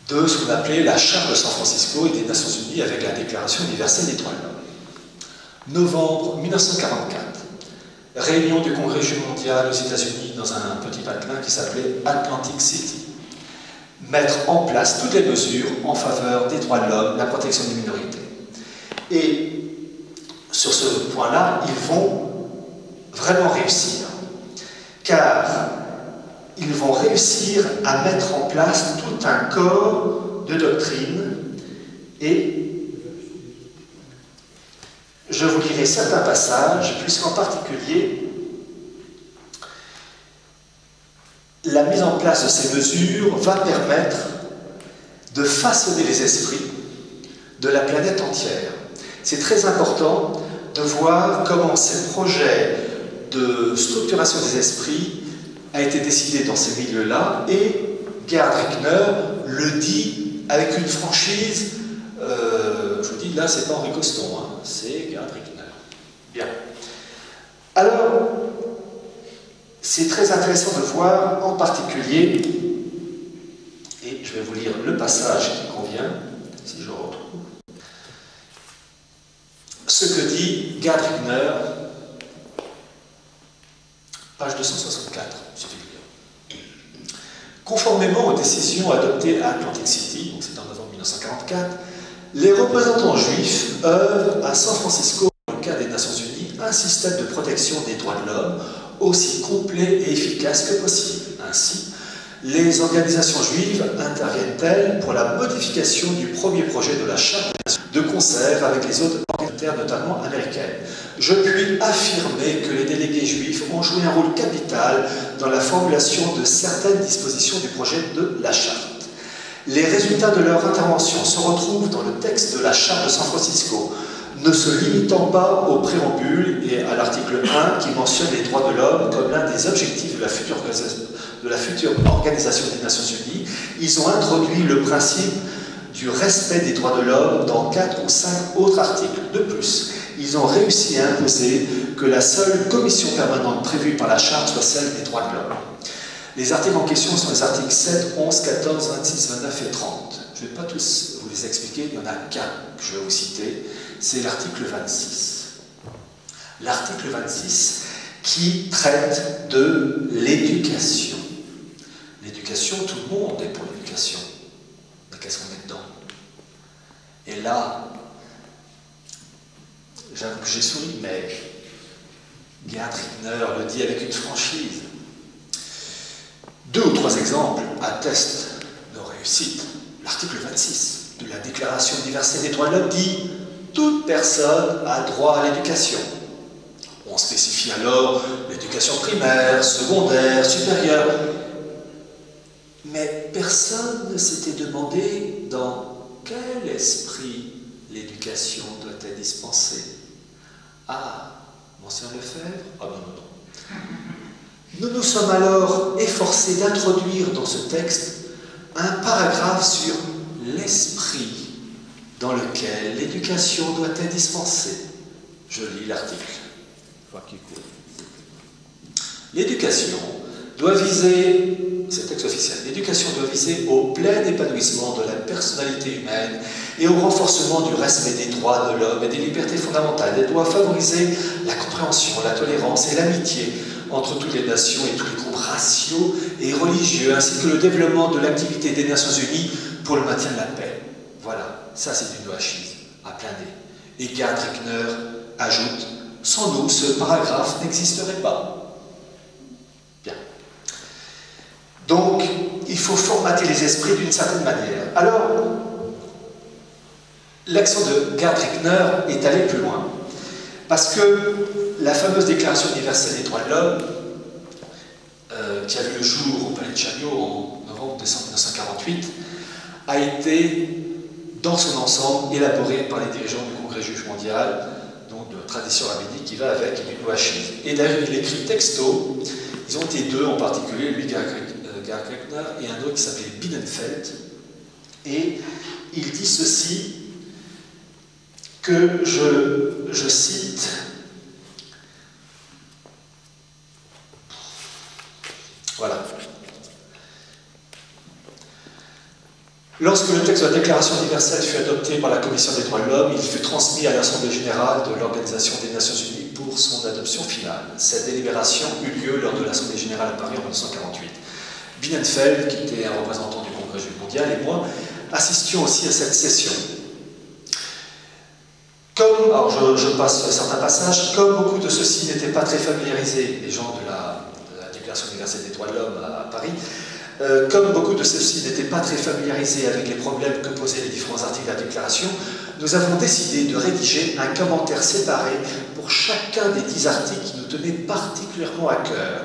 de ce qu'on appelait la Charte de San Francisco et des Nations Unies avec la Déclaration universelle des droits de l'homme. Novembre 1944, réunion du Congrès juif mondial aux États-Unis dans un petit patelin qui s'appelait Atlantic City. Mettre en place toutes les mesures en faveur des droits de l'homme, la protection des minorités. Et sur ce point-là, ils vont vraiment réussir. Car ils vont réussir à mettre en place tout un corps de doctrine et je vous lirai certains passages, puisqu'en particulier, la mise en place de ces mesures va permettre de façonner les esprits de la planète entière. C'est très important de voir comment ces projets de structuration des esprits a été décidé dans ces milieux-là, et Gerhard Rickner le dit avec une franchise, je vous dis, là, c'est pas Henri Coston, hein, c'est Gerhard Rickner. Bien. Alors, c'est très intéressant de voir, en particulier, et je vais vous lire le passage qui convient, si je retrouve, ce que dit Gerhard Rickner, page 264, suffit de lire. Conformément aux décisions adoptées à Atlantic City, donc c'est en novembre 1944, les représentants juifs œuvrent à San Francisco, dans le cadre des Nations Unies, un système de protection des droits de l'homme aussi complet et efficace que possible. Ainsi, les organisations juives interviennent-elles pour la modification du premier projet de la Charte de concert avec les autres organisations, notamment américaines. Je puis affirmer que les délégués juifs ont joué un rôle capital dans la formulation de certaines dispositions du projet de la Charte. Les résultats de leur intervention se retrouvent dans le texte de la Charte de San Francisco, ne se limitant pas au préambule et à l'article 1 qui mentionne les droits de l'homme comme l'un des objectifs de la future organisation des Nations Unies. Ils ont introduit le principe du respect des droits de l'homme dans 4 ou 5 autres articles. De plus, ils ont réussi à imposer que la seule commission permanente prévue par la Charte soit celle des droits de l'homme. Les articles en question sont les articles 7, 11, 14, 26, 29 et 30. Je ne vais pas tous vous les expliquer, il y en a qu'un que je vais vous citer, c'est l'article 26. L'article 26 qui traite de l'éducation. L'éducation, tout le monde est pour l'éducation. Mais qu'est-ce qu'on met dedans? Et là, j'avoue que j'ai souri, mais Gerhard Rickner le dit avec une franchise. 2 ou 3 exemples attestent nos réussites. L'article 26 de la Déclaration universelle des droits de l'homme dit « Toute personne a droit à l'éducation ». On spécifie alors l'éducation primaire, secondaire, supérieure. Mais personne ne s'était demandé dans quel esprit l'éducation doit être dispensée. Ah, Monsieur Lefebvre? Ah non, non, non. Nous nous sommes alors efforcés d'introduire dans ce texte un paragraphe sur l'esprit dans lequel l'éducation doit être dispensée. Je lis l'article. L'éducation doit viser, c'est le texte officiel, l'éducation doit viser au plein épanouissement de la personnalité humaine et au renforcement du respect des droits de l'homme et des libertés fondamentales. Elle doit favoriser la compréhension, la tolérance et l'amitié entre toutes les nations et tous les groupes raciaux et religieux, ainsi que le développement de l'activité des Nations Unies pour le maintien de la paix. Voilà, ça c'est du noachisme à plein nez. Et Gerd Rickner ajoute, sans nous, ce paragraphe n'existerait pas. Bien. Donc, il faut formater les esprits d'une certaine manière. Alors, l'action de Gerd Rickner est allée plus loin. Parce que la fameuse Déclaration universelle des droits de l'homme, qui a vu le jour au Palais de Chagnon en novembre-décembre 1948, a été, dans son ensemble, élaborée par les dirigeants du Congrès juif mondial, donc de tradition rabbinique qui va avec et du noachisme. Et d'ailleurs, il écrit texto, ils ont été deux en particulier, lui, Gerd Rickner, et un autre qui s'appelait Binnenfeld, et il dit ceci, que je cite, voilà. Lorsque le texte de la Déclaration universelle fut adopté par la Commission des droits de l'homme, il fut transmis à l'Assemblée générale de l'Organisation des Nations Unies pour son adoption finale. Cette délibération eut lieu lors de l'Assemblée générale à Paris en 1948. Binnenfeld, qui était un représentant du Congrès juif mondial, et moi, assistions aussi à cette session. Alors je passe certains passages, comme beaucoup de ceux-ci n'étaient pas très familiarisés, les gens de la Déclaration universelle des droits de l'homme à Paris, comme beaucoup de ceux-ci n'étaient pas très familiarisés avec les problèmes que posaient les différents articles de la Déclaration, nous avons décidé de rédiger un commentaire séparé pour chacun des 10 articles qui nous tenaient particulièrement à cœur.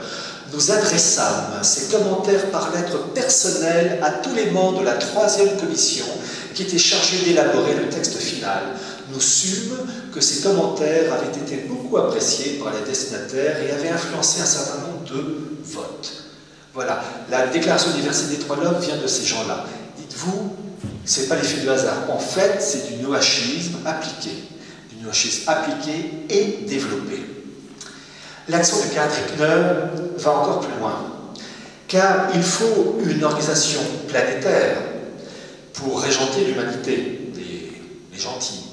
Nous adressâmes ces commentaires par lettre personnelle à tous les membres de la 3e commission qui étaient chargés d'élaborer le texte final. Nous sûmes que ces commentaires avaient été beaucoup appréciés par les destinataires et avaient influencé un certain nombre de votes. Voilà, la Déclaration universelle des droits de l'homme vient de ces gens-là. Dites-vous, ce n'est pas l'effet de hasard. En fait, c'est du noachisme appliqué. Du noachisme appliqué et développé. L'action de Gerd Rickner va encore plus loin, car il faut une organisation planétaire pour régenter l'humanité, les gentils.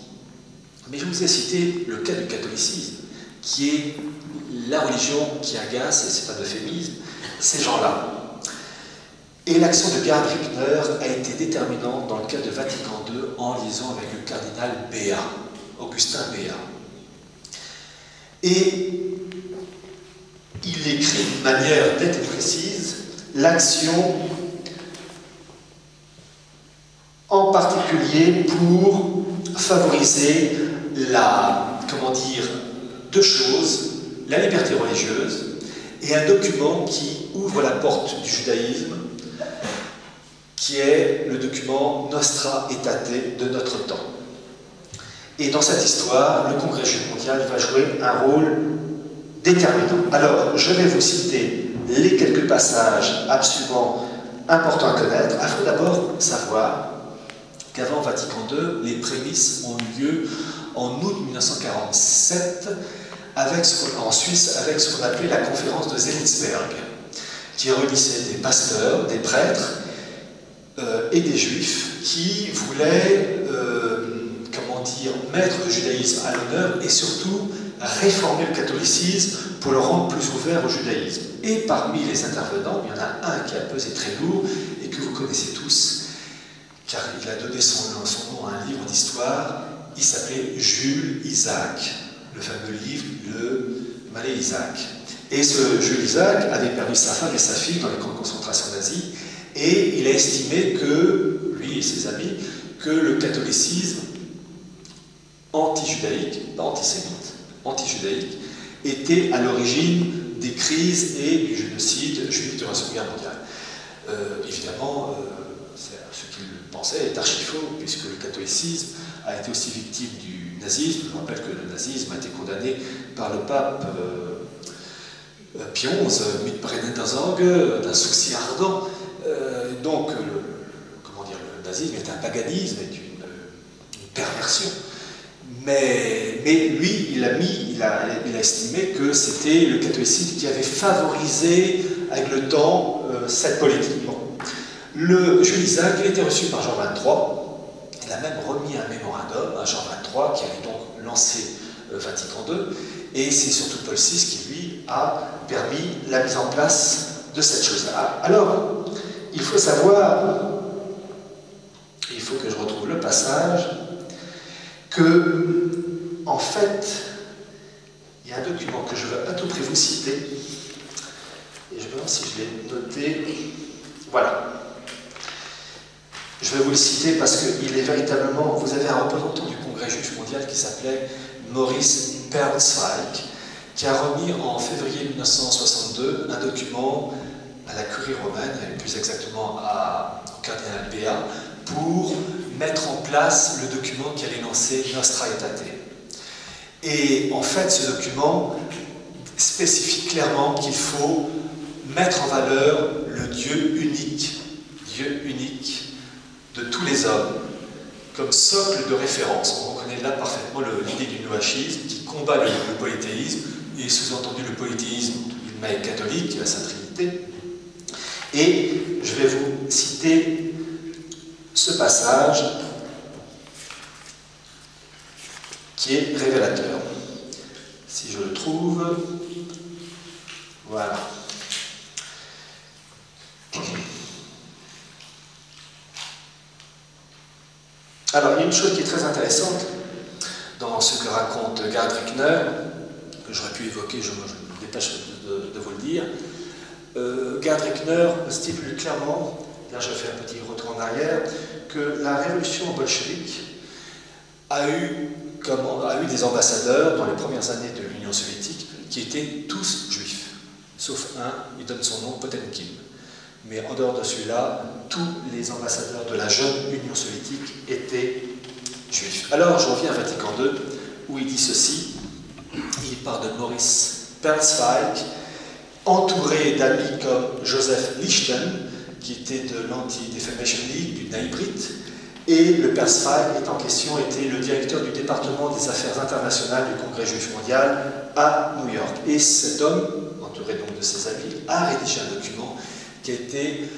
Mais je vous ai cité le cas du catholicisme, qui est la religion qui agace, et ce n'est pas d'euphémisme, ces gens-là. Et l'action de Gerd Rickner a été déterminante dans le cas de Vatican II en liaison avec le cardinal Béat, Augustin Béat. Et il écrit d'une manière nette et précise l'action en particulier pour favoriser deux choses, la liberté religieuse et un document qui ouvre la porte du judaïsme, qui est le document Nostra Aetate de notre temps. Et dans cette histoire, le Congrès juif mondial va jouer un rôle déterminant. Alors, je vais vous citer les quelques passages absolument importants à connaître. Il faut d'abord savoir qu'avant Vatican II, les prémices ont eu lieu en août 1947 en Suisse avec ce qu'on appelait la conférence de Zelisberg, qui réunissait des pasteurs, des prêtres et des juifs qui voulaient mettre le judaïsme à l'honneur et surtout réformer le catholicisme pour le rendre plus ouvert au judaïsme. Et parmi les intervenants, il y en a un qui a pesé très lourd et que vous connaissez tous, car il a donné son nom à un livre d'histoire. Il s'appelait Jules Isaac, le fameux livre Le Malais Isaac. Et ce Jules Isaac avait perdu sa femme et sa fille dans les camps de concentration nazies, et il a estimé que, lui et ses amis, que le catholicisme anti-judaïque, pas antisémite, anti-judaïque, était à l'origine des crises et du génocide juif de la Seconde Guerre mondiale. Évidemment, ce qu'il pensait est archi-faux, puisque le catholicisme a été aussi victime du nazisme. Je vous rappelle que le nazisme a été condamné par le pape Pie XI, mit Brennendersang, d'un souci ardent. Donc, le nazisme est un paganisme, est une perversion. Mais lui, il a estimé que c'était le catholicisme qui avait favorisé, avec le temps, cette politique. Bon. Le Jules Isaac, il a été reçu par Jean XXIII. Il a même remis un mémorandum à Jean XXIII, qui avait donc lancé Vatican II. Et c'est surtout Paul VI qui, lui, a permis la mise en place de cette chose-là. Alors, il faut savoir, il faut que je retrouve le passage, que, en fait, il y a un document que je veux à tout prix vous citer, et je me demande si je l'ai noté. Voilà. Je vais vous le citer parce qu'il est véritablement... Vous avez un représentant du Congrès juif mondial qui s'appelait Maurice Perlzweig, qui a remis en février 1962 un document à la Curie romaine, et plus exactement au cardinal Béat, pour mettre en place le document qui allait lancer Nostra Aetate. Et en fait, ce document spécifie clairement qu'il faut mettre en valeur le Dieu unique de tous les hommes, comme socle de référence. On reconnaît là parfaitement l'idée du noachisme qui combat le polythéisme, et sous-entendu le polythéisme catholique, la Sainte Trinité. Et je vais vous citer ce passage qui est révélateur. Si je le trouve, voilà. Alors, il y a une chose qui est très intéressante dans ce que raconte Gerd Rickner, que j'aurais pu évoquer, je me dépêche de vous le dire. Gerd Rickner stipule clairement, là je fais un petit retour en arrière, que la révolution bolchevique a eu des ambassadeurs dans les premières années de l'Union soviétique qui étaient tous juifs, sauf un, il donne son nom, Potemkin. Mais en dehors de celui-là, tous les ambassadeurs de la jeune Union soviétique étaient juifs. Alors, je reviens à Vatican II, où il dit ceci. Il parle de Maurice Perlzweig, entouré d'amis comme Joseph Lichten, qui était de l'Anti-Defamation League, du Naibrit, et le Perlzweig en question était le directeur du département des affaires internationales du Congrès juif mondial à New York. Et cet homme, entouré donc de ses amis, a rédigé un document qui a été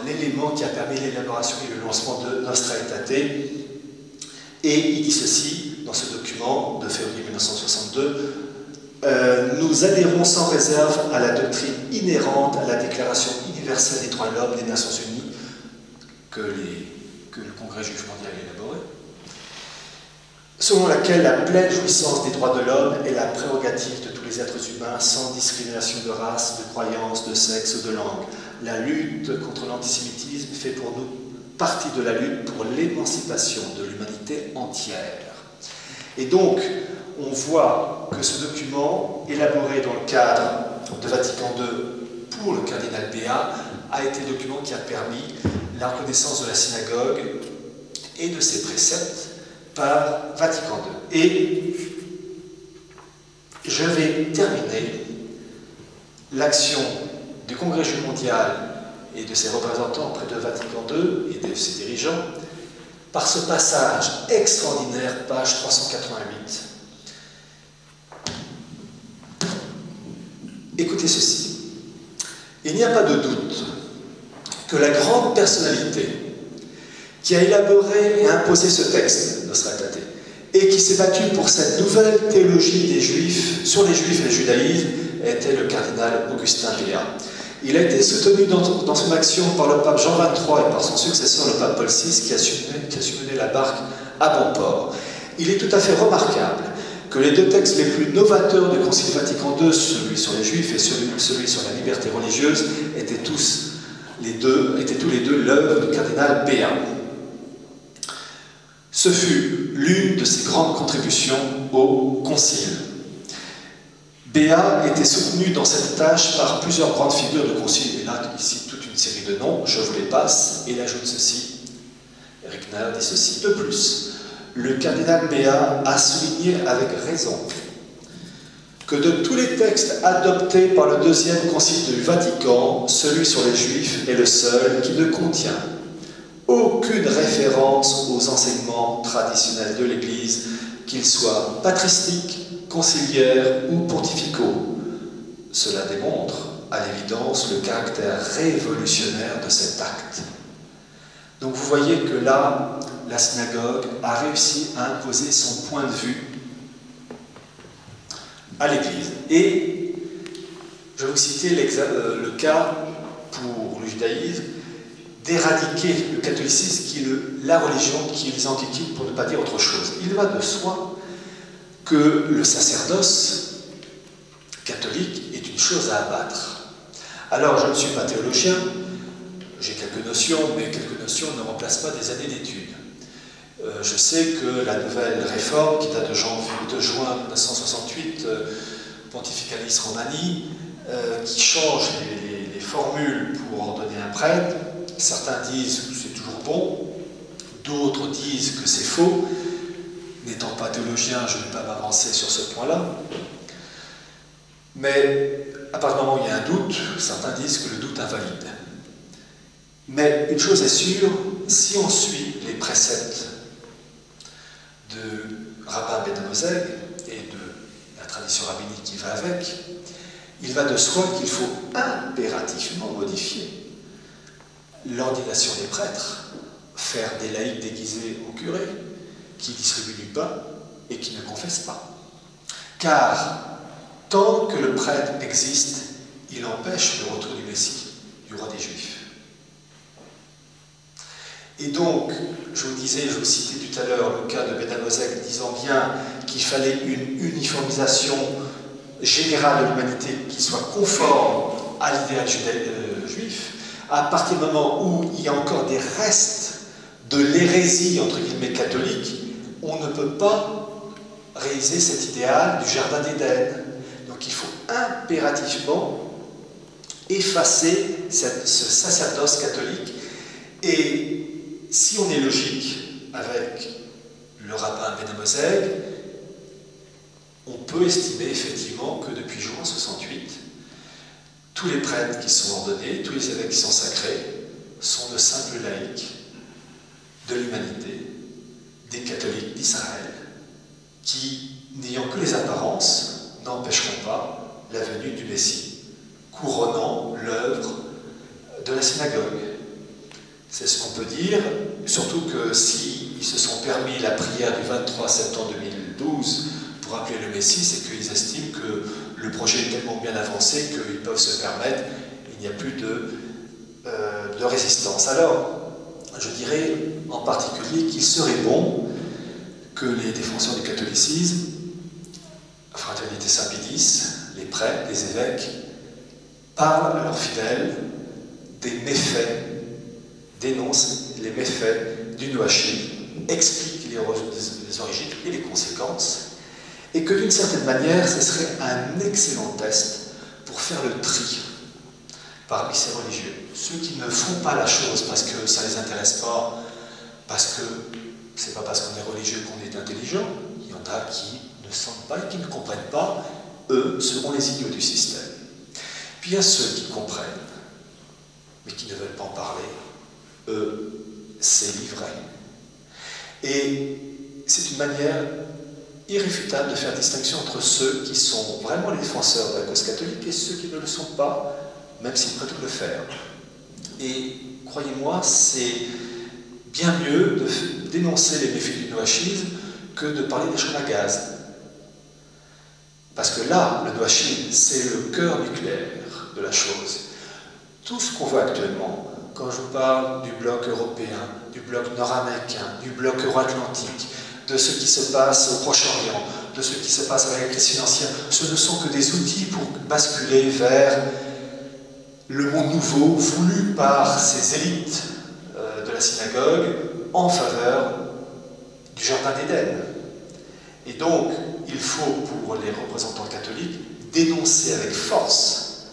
l'élément qui a permis l'élaboration et le lancement de Nostra Aetate. Et il dit ceci dans ce document de février 1962. Nous adhérons sans réserve à la doctrine inhérente à la Déclaration universelle des droits de l'homme des Nations Unies que le Congrès juif mondial a élaboré, selon laquelle la pleine jouissance des droits de l'homme est la prérogative de tous les êtres humains sans discrimination de race, de croyance, de sexe ou de langue. La lutte contre l'antisémitisme fait pour nous partie de la lutte pour l'émancipation de l'humanité entière. Et donc, on voit que ce document, élaboré dans le cadre de Vatican II pour le cardinal Béat, a été un document qui a permis la reconnaissance de la synagogue et de ses préceptes par Vatican II. Et je vais terminer l'action du Congrès juif mondial et de ses représentants auprès de Vatican II et de ses dirigeants par ce passage extraordinaire, page 388. Écoutez ceci. Il n'y a pas de doute que la grande personnalité qui a élaboré et imposé ce texte, Nostra Aetate, et qui s'est battu pour cette nouvelle théologie des Juifs, sur les Juifs et le judaïsme, était le cardinal Augustin Béat. Il a été soutenu dans son action par le pape Jean XXIII et par son successeur, le pape Paul VI, qui a su mener la barque à bon port. Il est tout à fait remarquable que les deux textes les plus novateurs du Concile Vatican II, celui sur les Juifs et celui sur la liberté religieuse, étaient tous les deux l'œuvre du cardinal Béat. Ce fut l'une de ses grandes contributions au Concile. Béat était soutenu dans cette tâche par plusieurs grandes figures de Concile, et là, ici, toute une série de noms, je vous les passe, et il ajoute ceci. Rickner dit ceci. De plus, le cardinal Béat a souligné avec raison que de tous les textes adoptés par le deuxième concile du Vatican, celui sur les Juifs est le seul qui ne contient aucune référence aux enseignements traditionnels de l'Église, qu'ils soient patristiques, conciliaires ou pontificaux. Cela démontre, à l'évidence, le caractère révolutionnaire de cet acte. Donc vous voyez que là, la synagogue a réussi à imposer son point de vue à l'Église. Et je vais vous citer le cas pour le judaïsme d'éradiquer le catholicisme qui est la religion qui les enquiquine, pour ne pas dire autre chose. Il va de soi que le sacerdoce catholique est une chose à abattre. Alors, je ne suis pas théologien, j'ai quelques notions, mais quelques notions ne remplacent pas des années d'études. Je sais que la nouvelle réforme, qui date de juin 1968, Pontificalis Romani, qui change les formules pour ordonner un prêtre, certains disent que c'est toujours bon, d'autres disent que c'est faux. N'étant pas théologien, je ne vais pas m'avancer sur ce point-là. Mais à partir du moment où il y a un doute, certains disent que le doute invalide. Mais une chose est sûre, si on suit les préceptes de Rabbin Ben Amozeg et de la tradition rabbinique qui va avec, il va de soi qu'il faut impérativement modifier l'ordination des prêtres, faire des laïcs déguisés en curés, qui distribuent du pain et qui ne confessent pas. Car tant que le prêtre existe, il empêche le retour du Messie, du roi des Juifs. Et donc, je vous disais, je vous citais tout à l'heure le cas de Ben Amozeg disant bien qu'il fallait une uniformisation générale de l'humanité qui soit conforme à l'idéal juif. À partir du moment où il y a encore des restes de l'hérésie, entre guillemets, catholique, on ne peut pas réaliser cet idéal du Jardin d'Éden. Donc il faut impérativement effacer ce sacerdoce catholique. Et si on est logique avec le rabbin Ben Amozeg, on peut estimer effectivement que depuis juin 68, tous les prêtres qui sont ordonnés, tous les évêques qui sont sacrés, sont de simples laïcs de l'humanité, des catholiques d'Israël, qui, n'ayant que les apparences, n'empêcheront pas la venue du Messie, couronnant l'œuvre de la synagogue. C'est ce qu'on peut dire, surtout que s'ils se sont permis la prière du 23 septembre 2012 pour appeler le Messie, c'est qu'ils estiment que le projet est tellement bien avancé qu'ils peuvent se permettre, il n'y a plus de résistance. Alors, je dirais en particulier qu'il serait bon que les défenseurs du catholicisme, Fraternité Saint-Pédis, les prêtres, les évêques, parlent à leurs fidèles des méfaits, dénoncent les méfaits du Noachi, expliquent les origines et les conséquences, et que d'une certaine manière, ce serait un excellent test pour faire le tri parmi ces religieux. Ceux qui ne font pas la chose parce que ça ne les intéresse pas, parce que c'est pas parce qu'on est religieux qu'on est intelligent, il y en a qui ne sentent pas et qui ne comprennent pas, eux seront les idiots du système. Puis il y a ceux qui comprennent, mais qui ne veulent pas en parler, eux, c'est livré. Et c'est une manière irréfutable de faire distinction entre ceux qui sont vraiment les défenseurs de la cause catholique et ceux qui ne le sont pas, même s'ils prétendent le faire. Et croyez-moi, c'est bien mieux de dénoncer les méfaits du noachisme que de parler des chaînes à gaz. Parce que là, le noachisme, c'est le cœur nucléaire de la chose. Tout ce qu'on voit actuellement, quand je vous parle du bloc européen, du bloc nord-américain, du bloc euro-atlantique, de ce qui se passe au Proche-Orient, de ce qui se passe avec la crise financière, ce ne sont que des outils pour basculer vers le monde nouveau voulu par ces élites de la synagogue en faveur du Jardin d'Éden. Et donc, il faut, pour les représentants catholiques, dénoncer avec force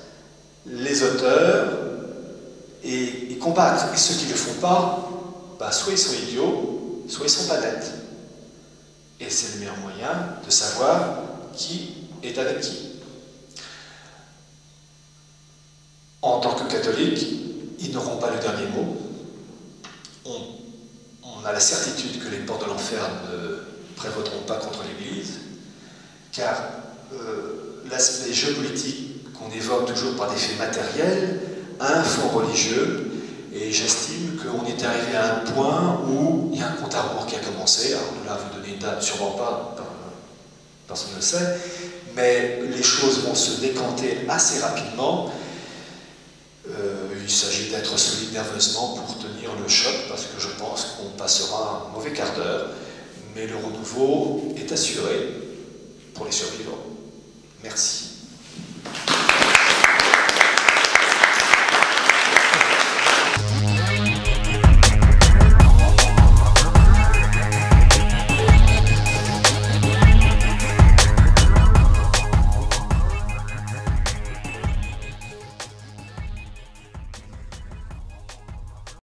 les auteurs et combattre. Et ceux qui ne le font pas, bah, soit ils sont idiots, soit ils sont pas nets. Et c'est le meilleur moyen de savoir qui est avec qui. En tant que catholiques, ils n'auront pas le dernier mot. On a la certitude que les portes de l'enfer ne prévaudront pas contre l'Église, car l'aspect géopolitique qu'on évoque toujours par des faits matériels a un fond religieux, et j'estime qu'on est arrivé à un point où il y a un compte à rebours qui a commencé. Alors là, vous donnez une date, sûrement pas, personne ne le sait, mais les choses vont se décanter assez rapidement. Il s'agit d'être solide nerveusement pour tenir le choc, parce que je pense qu'on passera un mauvais quart d'heure, mais le renouveau est assuré pour les survivants. Merci.